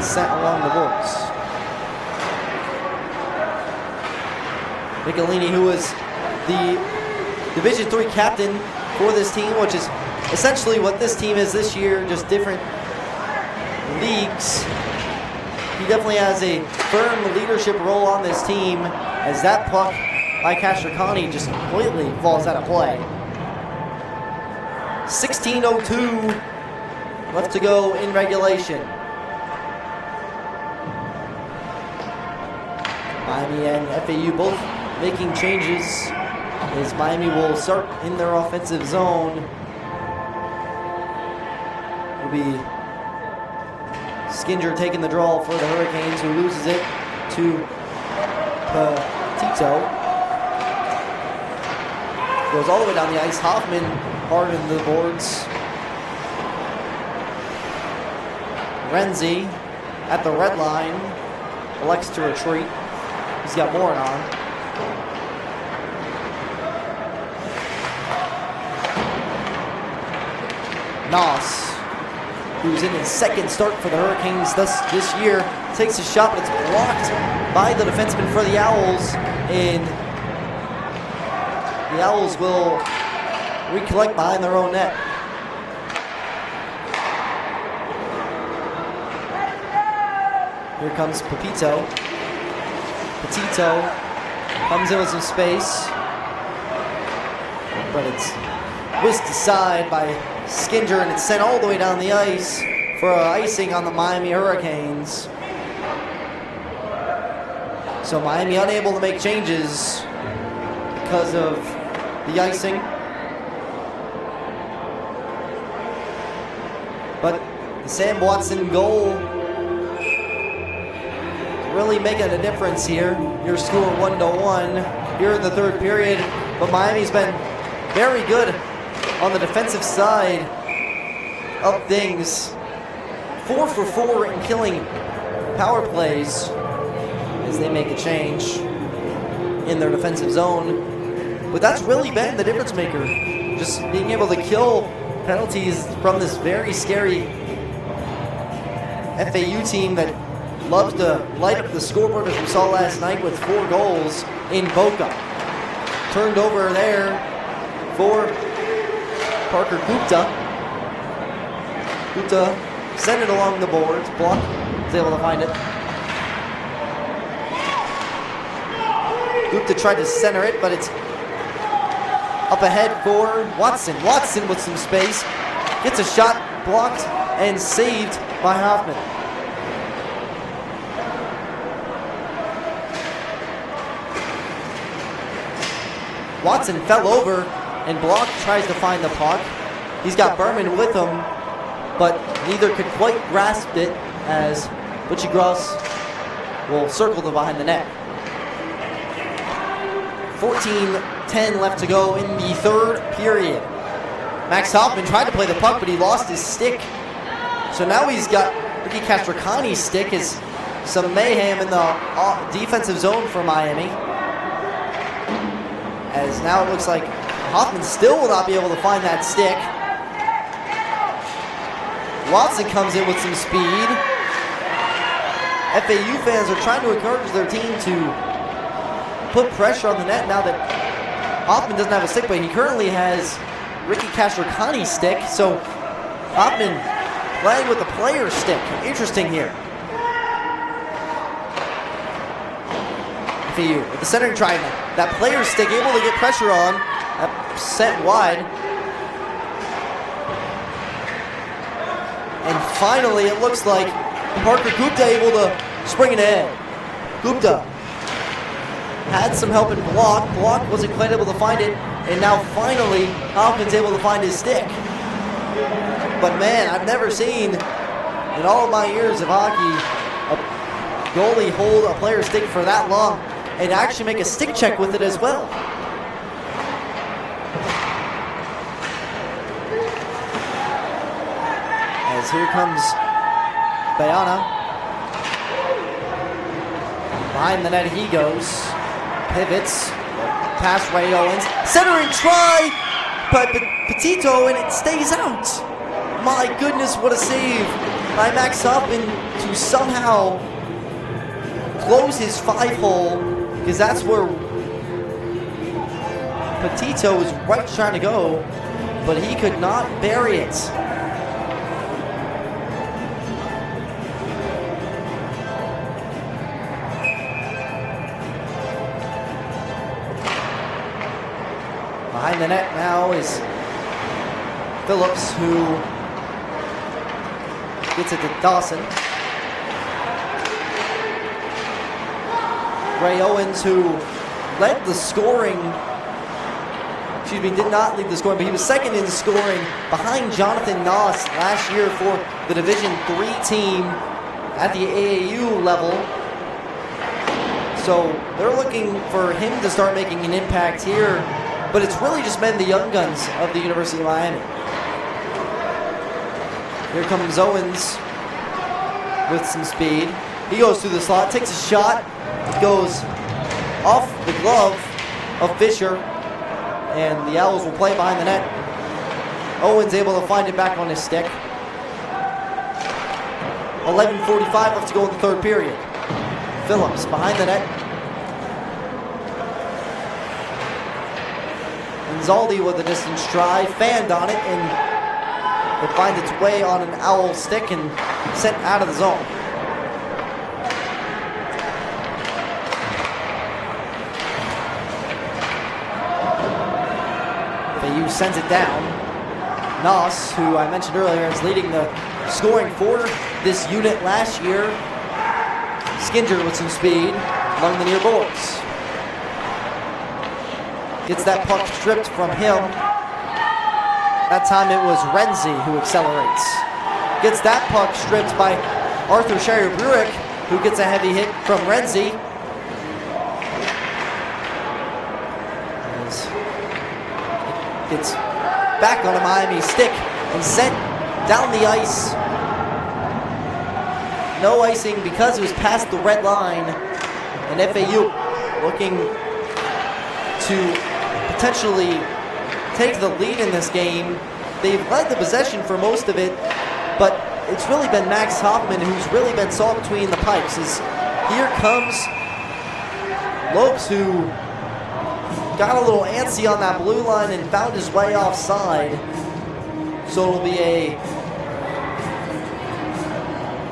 sent along the boards. Michelini, who was the Division III captain for this team, which is essentially what this team is this year, just different leagues. He definitely has a firm leadership role on this team, as that puck by Castricani just completely falls out of play. 16:02 left to go in regulation. Miami and FAU both making changes as Miami will start in their offensive zone. It'll be Skinger taking the draw for the Hurricanes, who loses it to Petito. Goes all the way down the ice. Hoffman hard into the boards. Renzi at the red line elects to retreat. He's got Morin on. Noss, who's in his second start for the Hurricanes this year, takes a shot, but it's blocked by the defenseman for the Owls, and the Owls will recollect behind their own net. Here comes Petito. Petito comes in with some space, but it's whisked aside by Skinger, and it's sent all the way down the ice for icing on the Miami Hurricanes. So Miami unable to make changes because of the icing. But the Sam Watson goal really making a difference here. Your score 1-1 here in the third period, but Miami's been very good on the defensive side of things. 4 for 4 in killing power plays as they make a change in their defensive zone. But that's really been the difference maker. Just being able to kill penalties from this very scary FAU team that loves to light up the scoreboard, as we saw last night with 4 goals in Boca. Turned over there for Parker Gupta. Gupta sent it along the boards. Block was able to find it. Gupta tried to center it, but it's up ahead for Watson. Watson with some space. Gets a shot blocked and saved by Hoffman. Watson fell over, and Block tries to find the puck. He's got Berman with him, but neither could quite grasp it as Butchie Gross will circle to behind the net. 14:10 left to go in the third period. Max Hoffman tried to play the puck, but he lost his stick. So now he's got Ricky Castricani's stick. Is some mayhem in the defensive zone for Miami. As now it looks like Hoffman still will not be able to find that stick. Watson comes in with some speed. FAU fans are trying to encourage their team to put pressure on the net now that Hoffman doesn't have a stick, but he currently has Ricky Castricani's stick. So Hoffman playing with the player's stick. Interesting here. FAU with the centering triangle. That player's stick able to get pressure on. That sent wide. And finally, it looks like Parker Gupta able to spring it ahead. Gupta had some help in Block. Block wasn't quite able to find it. And now finally, Hoffman's able to find his stick. But man, I've never seen in all of my years of hockey a goalie hold a player's stick for that long and actually make a stick check with it as well. As here comes Bayana. Behind the net he goes. Pivots. Pass Ray Owens. Centering try by Petito, and it stays out. My goodness, what a save by Max Hoffman to somehow close his 5-hole, because that's where Petito was right trying to go, but he could not bury it. Behind the net now is Phillips, who gets it to Dawson. Ray Owens, who led the scoring, did not lead the scoring, but he was second in scoring behind Jonathan Noss last year for the Division III team at the AAU level. So they're looking for him to start making an impact here, but it's really just been the young guns of the University of Miami. Here comes Owens with some speed. He goes through the slot, takes a shot. It goes off the glove of Fisher, and the Owls will play behind the net. Owens able to find it back on his stick. 11:45 left to go in the third period. Phillips behind the net. And Zaldi with a distance try, fanned on it, and it finds its way on an Owl stick and sent out of the zone. FAU sends it down. Noss, who I mentioned earlier, is leading the scoring for this unit last year. Skinger with some speed along the near boards. Gets that puck stripped from him. That time it was Renzi who accelerates. Gets that puck stripped by Arthur Scheyer-Bruick, who gets a heavy hit from Renzi. It's back on a Miami stick and sent down the ice. No icing because it was past the red line. And FAU looking to potentially take the lead in this game. They've led the possession for most of it, but it's really been Max Hoffman who's really been sawed between the pipes. As here comes Lopes, who got a little antsy on that blue line and found his way offside. So it'll be a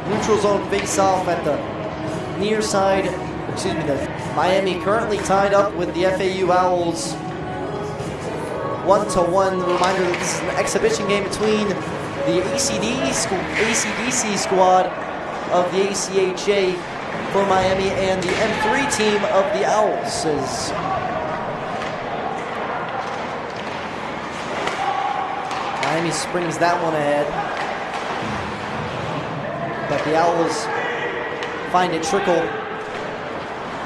neutral zone face-off at the near side. The Miami currently tied up with the FAU Owls 1-1. The reminder that this is an exhibition game between the ACDC squad of the ACHA for Miami and the M3 team of the Owls. As Miami springs that one ahead, but the Owls find it trickle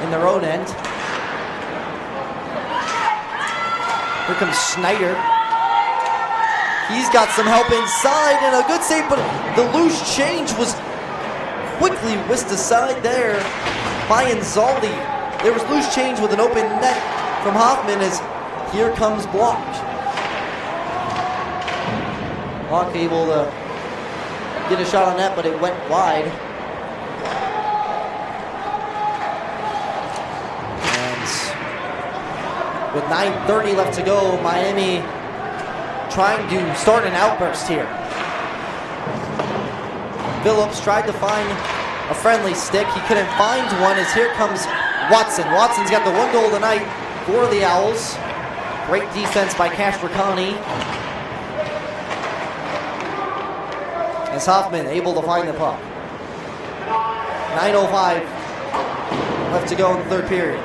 in their own end. Here comes Schneider. He's got some help inside and a good save, but the loose change was quickly whisked aside there by Inzaldi. There was loose change with an open net from Hoffman as here comes Block. Block able to get a shot on net, but it went wide. And with 9:30 left to go, Miami trying to start an outburst here. Phillips tried to find a friendly stick. He couldn't find one as here comes Watson. Watson's got the one goal tonight for the Owls. Great defense by Castricani. As Hoffman able to find the puck. 9:05 left to go in the third period.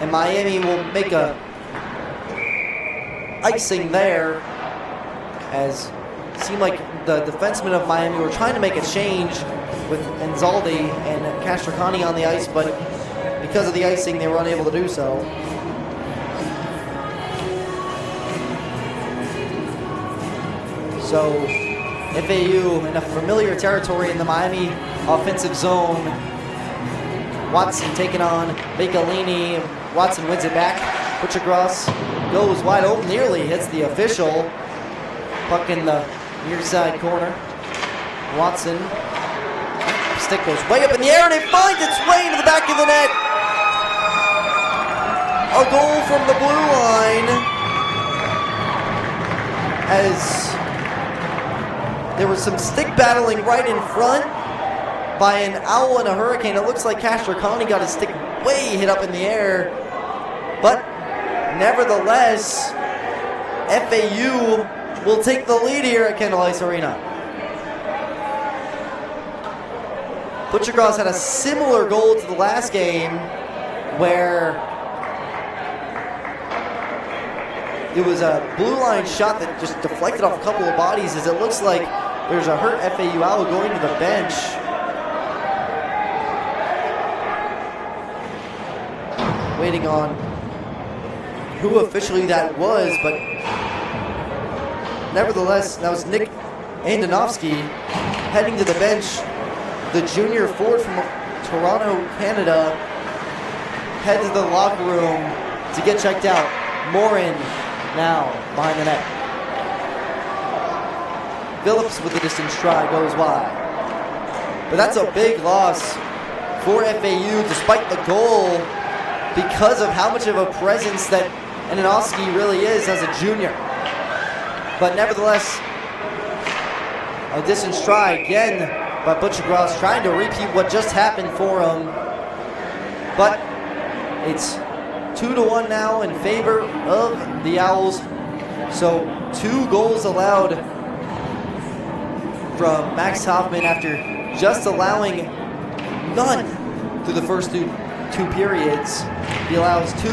And Miami will make a icing there, as it seemed like the defensemen of Miami were trying to make a change with Inzaldi and Castricani on the ice, but because of the icing they were unable to do so. So FAU in a familiar territory in the Miami offensive zone. Watson taking on Michelini. Watson wins it back. Butchergross goes wide open, nearly hits the official. Puck in the near side corner. Watson. Stick goes way up in the air and it finds its way into the back of the net. a goal from the blue line as there was some stick battling right in front by an Owl and a Hurricane. It looks like Castricani got his stick way hit up in the air, but nevertheless, FAU will take the lead here at Kendall Ice Arena. Butchercross had a similar goal to the last game where it was a blue line shot that just deflected off a couple of bodies, as it looks like there's a hurt FAU Owl going to the bench. Waiting on who officially that was, but nevertheless, that was Nick Andonovsky heading to the bench. The junior forward from Toronto, Canada, head to the locker room to get checked out. Morin now behind the net. Phillips with the distance try goes wide. But that's a big loss for FAU despite the goal, because of how much of a presence that Andonovsky really is as a junior. But nevertheless, a distance try again by Butchercross, trying to repeat what just happened for him. But it's 2-1 now in favor of the Owls. So 2 goals allowed from Max Hoffman after just allowing none through the first two periods. He allows 2,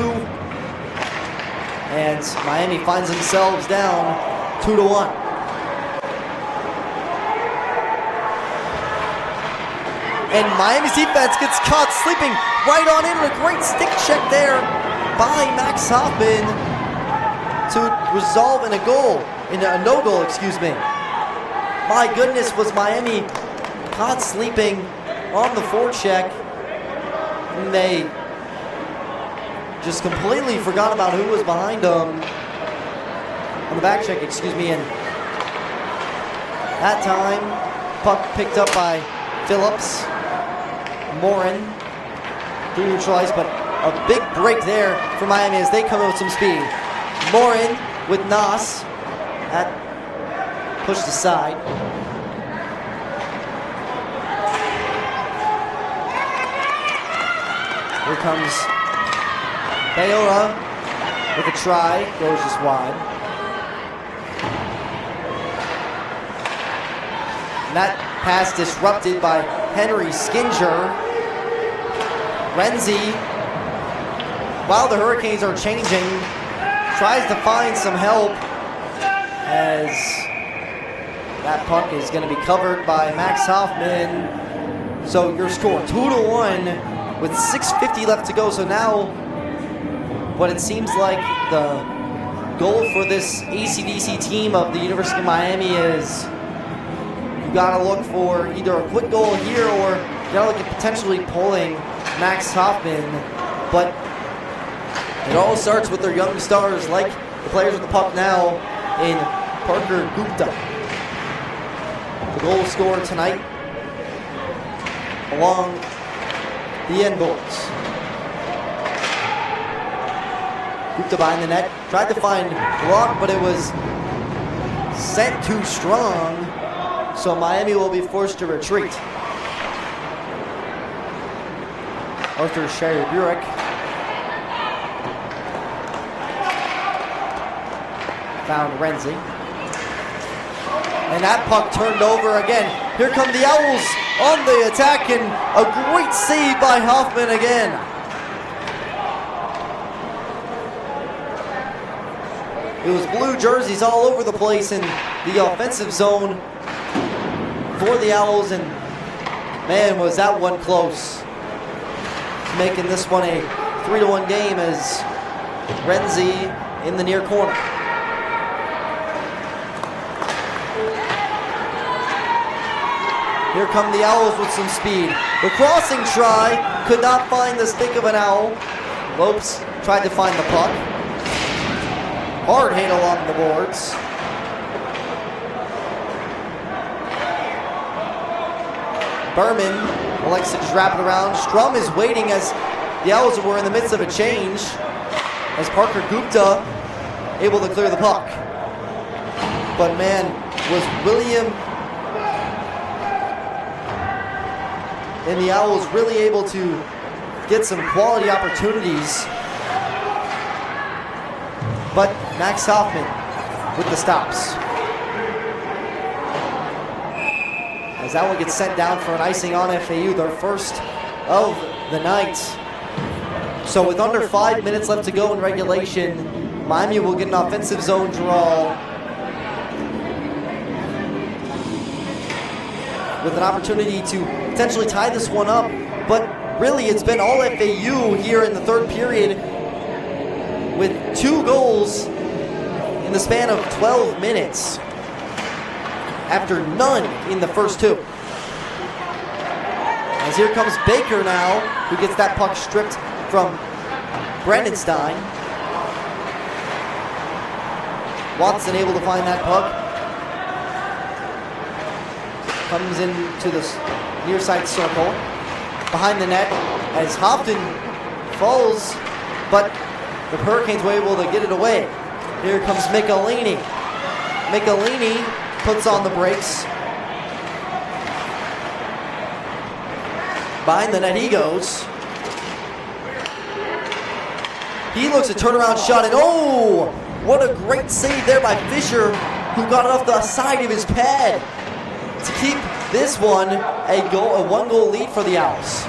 and Miami finds themselves down 2-1. And Miami's defense gets caught sleeping right on in. A great stick check there by Max Hoffman to resolve in a no-goal, excuse me. My goodness, was Miami caught sleeping on the forecheck. And they just completely forgot about who was behind them on the back check, excuse me. And that time, puck picked up by Phillips. Morin through neutralized, but a big break there for Miami as they come in with some speed. Morin with Nas. That pushed aside. Here comes Bayora with a try, goes just wide. And that pass disrupted by Henry Skinger. Renzi, while the Hurricanes are changing, tries to find some help as that puck is going to be covered by Max Hoffman. So your score, 2-1 with 6:50 left to go. So now what it seems like the goal for this ACDC team of the University of Miami is you got to look for either a quick goal here or you got to look at potentially pulling Max Hoffman. But it all starts with their young stars, like the players with the puck now in Parker Gupta. The goal scorer tonight along the end boards. Gupta behind the net, tried to find block, but it was sent too strong, so Miami will be forced to retreat. Arthur Shire-Burek found Renzi. And that puck turned over again. Here come the Owls on the attack, and a great save by Hoffman again. It was blue jerseys all over the place in the offensive zone for the Owls, and man, was that one close. Making this one a 3-1 game as Renzi in the near corner. Here come the Owls with some speed. The crossing try could not find the stick of an Owl. Lopes tried to find the puck. Hard hit along the boards. Berman elects to just wrap it around. Strum is waiting as the Owls were in the midst of a change. as Parker Gupta able to clear the puck. But man, was William and the Owls really able to get some quality opportunities. But Max Hoffman with the stops. As that one gets sent down for an icing on FAU, their first of the night. So with under 5 minutes left to go in regulation, Miami will get an offensive zone draw with an opportunity to potentially tie this one up. But really, it's been all FAU here in the third period with 2 goals in the span of 12 minutes after none in the first 2. As here comes Baker now, who gets that puck stripped from Brandon Stein. Watson able to find that puck. Comes into the near side circle. Behind the net as Hopton falls, but the Hurricanes were able to get it away. Here comes Michelini. Michelini puts on the brakes. Behind the net he goes. He looks a turnaround shot, and oh, what a great save there by Fisher, who got it off the side of his pad to keep this one a 1-goal lead for the Owls.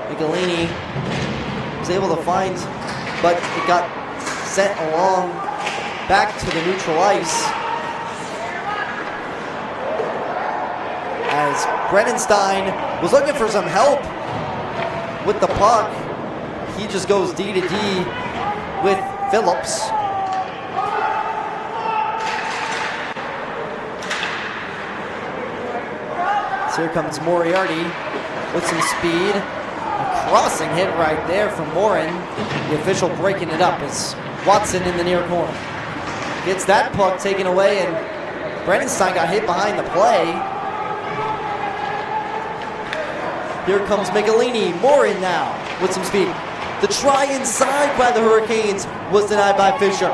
Michelini was able to find, but it got sent along back to the neutral ice. As Brennan Stein was looking for some help with the puck, he just goes D to D with Phillips. So here comes Moriarty with some speed. A crossing hit right there from Morin. The official breaking it up as Watson in the near corner. Gets that puck taken away, and Brennan Stein got hit behind the play. Here comes Michelini. Morin now with some speed. The try inside by the Hurricanes was denied by Fisher.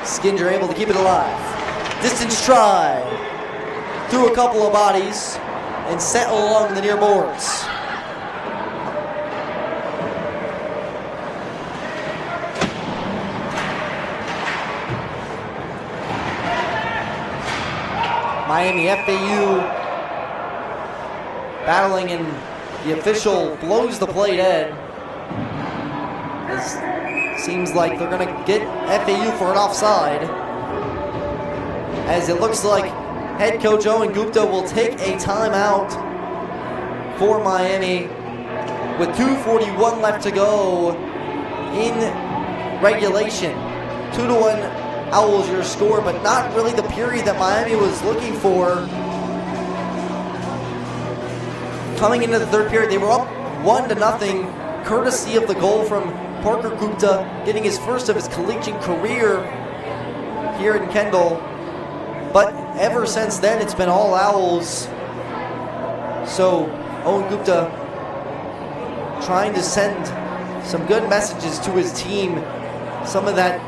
Skinger able to keep it alive. Distance try. Through a couple of bodies and sent along the near boards. Miami FAU battling, and the official blows the plate in. Seems like they're going to get FAU for an offside, as it looks like head coach Owen Gupta will take a timeout for Miami with 2:41 left to go in regulation. 2-1 Owls your score, but not really the period that Miami was looking for. Coming into the third period, they were up 1-0, courtesy of the goal from Parker Gupta, getting his first of his collegiate career here in Kendall. But ever since then, it's been all Owls. So Owen Gupta trying to send some good messages to his team. Some of that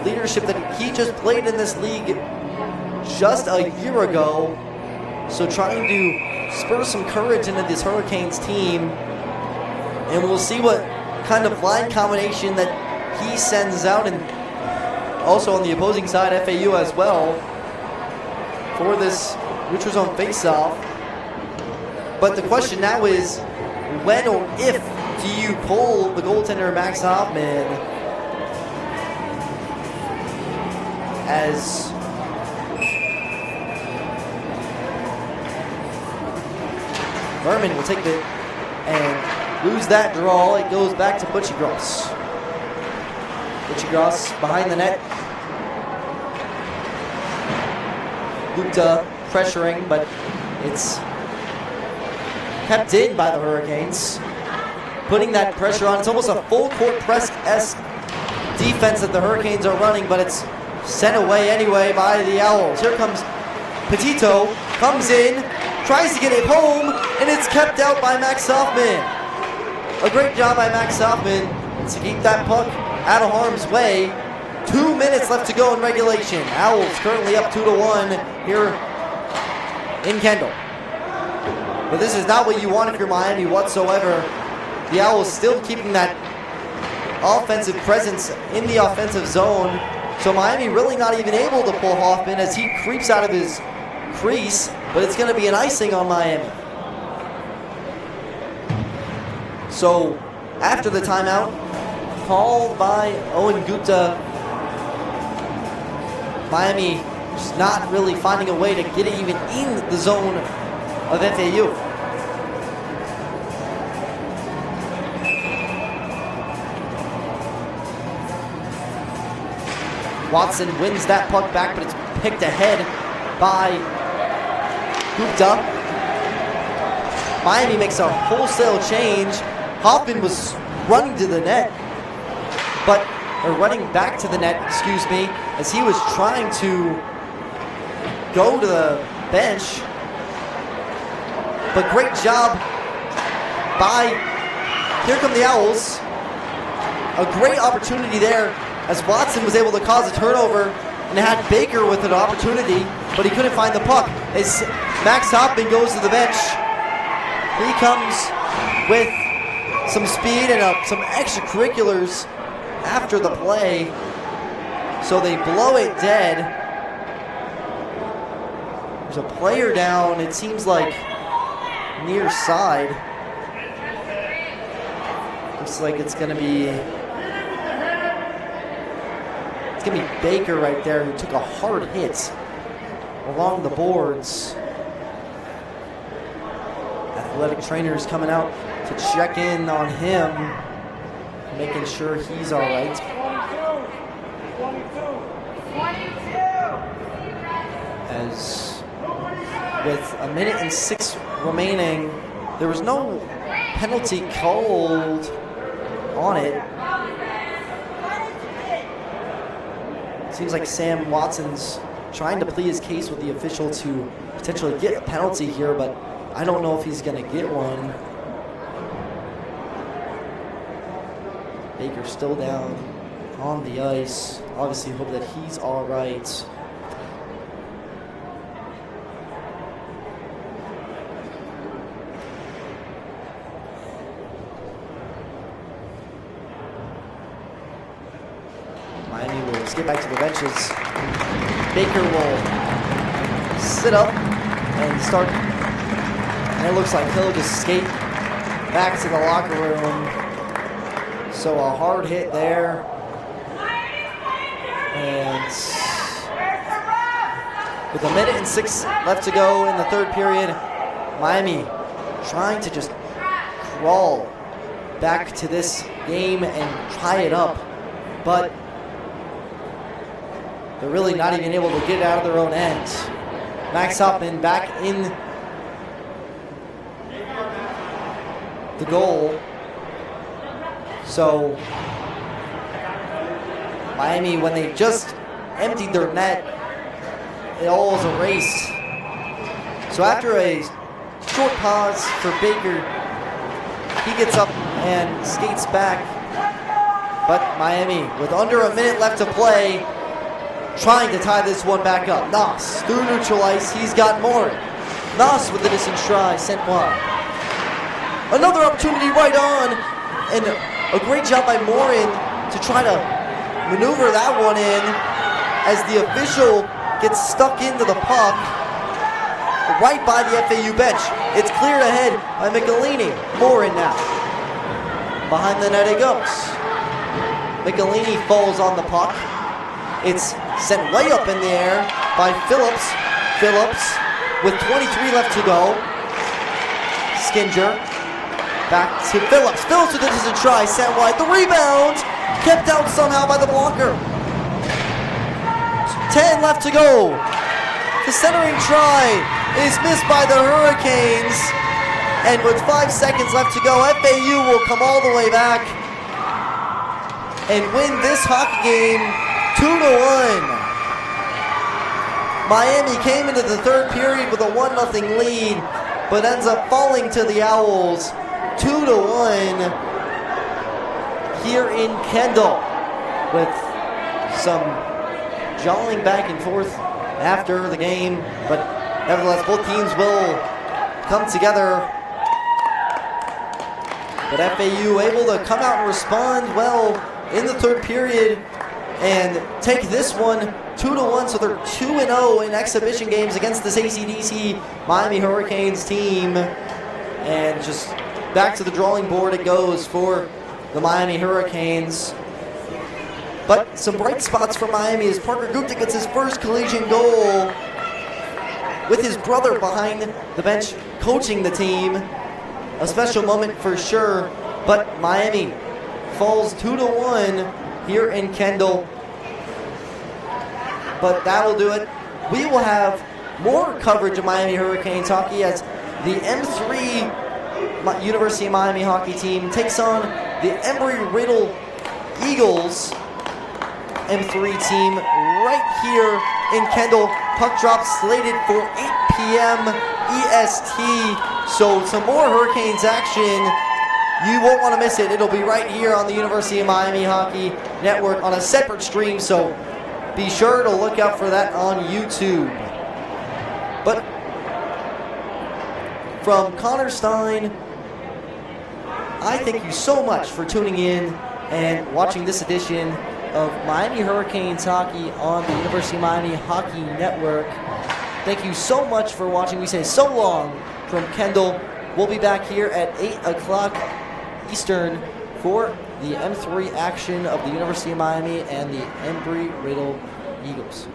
leadership that he just played in this league just a year ago. So trying to spur some courage into this Hurricanes team. And we'll see what kind of line combination that he sends out, and also on the opposing side, FAU as well, for this neutral zone face-off. But the question now is, when or if do you pull the goaltender Max Hoffman, as Berman will take the and lose that draw. It goes back to Butchiegross. Butchiegross behind the net. Gupta pressuring, but it's kept in by the Hurricanes. Putting that pressure on. It's almost a full court press-esque defense that the Hurricanes are running, but it's sent away anyway by the Owls. Here comes Petito, comes in, tries to get it home, and it's kept out by Max Hoffman. A great job by Max Hoffman to keep that puck out of harm's way. 2 minutes left to go in regulation. Owls currently up 2-1 here in Kendall. But this is not what you want if you're Miami whatsoever. The Owls still keeping that offensive presence in the offensive zone. So Miami really not even able to pull Hoffman as he creeps out of his crease, but it's going to be an icing on Miami. So after the timeout called by Owen Gupta, Miami just not really finding a way to get it even in the zone of FAU. Watson wins that puck back, but it's picked ahead by Gupta. Miami makes a wholesale change. Hoffman was running to the net, or running back to the net, excuse me, as he was trying to go to the bench. But great job by, here come the Owls. A great opportunity there as Watson was able to cause a turnover and had Baker with an opportunity, but he couldn't find the puck. As Max Hoffman goes to the bench, he comes with some speed and some extracurriculars after the play, so they blow it dead. There's a player down, it seems like near side. Looks like it's gonna be Baker right there, who took a hard hit along the boards. Athletic trainers coming out to check in on him, making sure he's all right. 22. As with 1:06 remaining, there was no penalty called on it. Seems like Sam Watson's trying to plead his case with the official to potentially get a penalty here, but I don't know if he's going to get one. Baker's still down on the ice. Obviously hope that he's all right. Miami will skip back to the benches. Baker will sit up and start, and it looks like he'll just skate back to the locker room. So a hard hit there. And with 1:06 left to go in the third period, Miami trying to just crawl back to this game and tie it up. But they're really not even able to get out of their own end. Max Hoffman back in the goal. So Miami, when they just emptied their net, it all was a race. So after a short pause for Baker, he gets up and skates back. But Miami, with under a minute left to play, trying to tie this one back up. Noss through neutral ice. He's got more. Noss with the distance try, sent wide. Another opportunity right on, and a great job by Morin to try to maneuver that one in as the official gets stuck into the puck right by the FAU bench. It's cleared ahead by Michelini. Morin now. Behind the net it goes. Michelini falls on the puck. It's sent way up in the air by Phillips. Phillips with 23 left to go. Skinger back to Phillips. Phillips with the distance try, sent wide. The rebound kept out somehow by the blocker. 10 left to go. The centering try is missed by the Hurricanes. And with 5 seconds left to go, FAU will come all the way back and win this hockey game 2-1. Miami came into the third period with a 1-0 lead, but ends up falling to the Owls 2-1 here in Kendall, with some jawing back and forth after the game, but nevertheless both teams will come together. But FAU able to come out and respond well in the third period and take this one 2-1, so they're 2-0 in exhibition games against this ACDC Miami Hurricanes team. And just back to the drawing board it goes for the Miami Hurricanes. But some bright spots for Miami as Parker Gupta gets his first collegiate goal with his brother behind the bench coaching the team. A special moment for sure, but Miami falls 2-1 here in Kendall. But that will do it. We will have more coverage of Miami Hurricanes hockey as the M3 University of Miami hockey team takes on the Embry-Riddle Eagles M3 team right here in Kendall. Puck drop slated for 8 p.m. EST. So some more Hurricanes action. You won't want to miss it. It'll be right here on the University of Miami Hockey Network on a separate stream. So be sure to look out for that on YouTube. But from Connor Stein, I thank you so much for tuning in and watching this edition of Miami Hurricanes hockey on the University of Miami Hockey Network. Thank you so much for watching. We say so long from Kendall. We'll be back here at 8 o'clock Eastern for the M3 action of the University of Miami and the Embry-Riddle Eagles.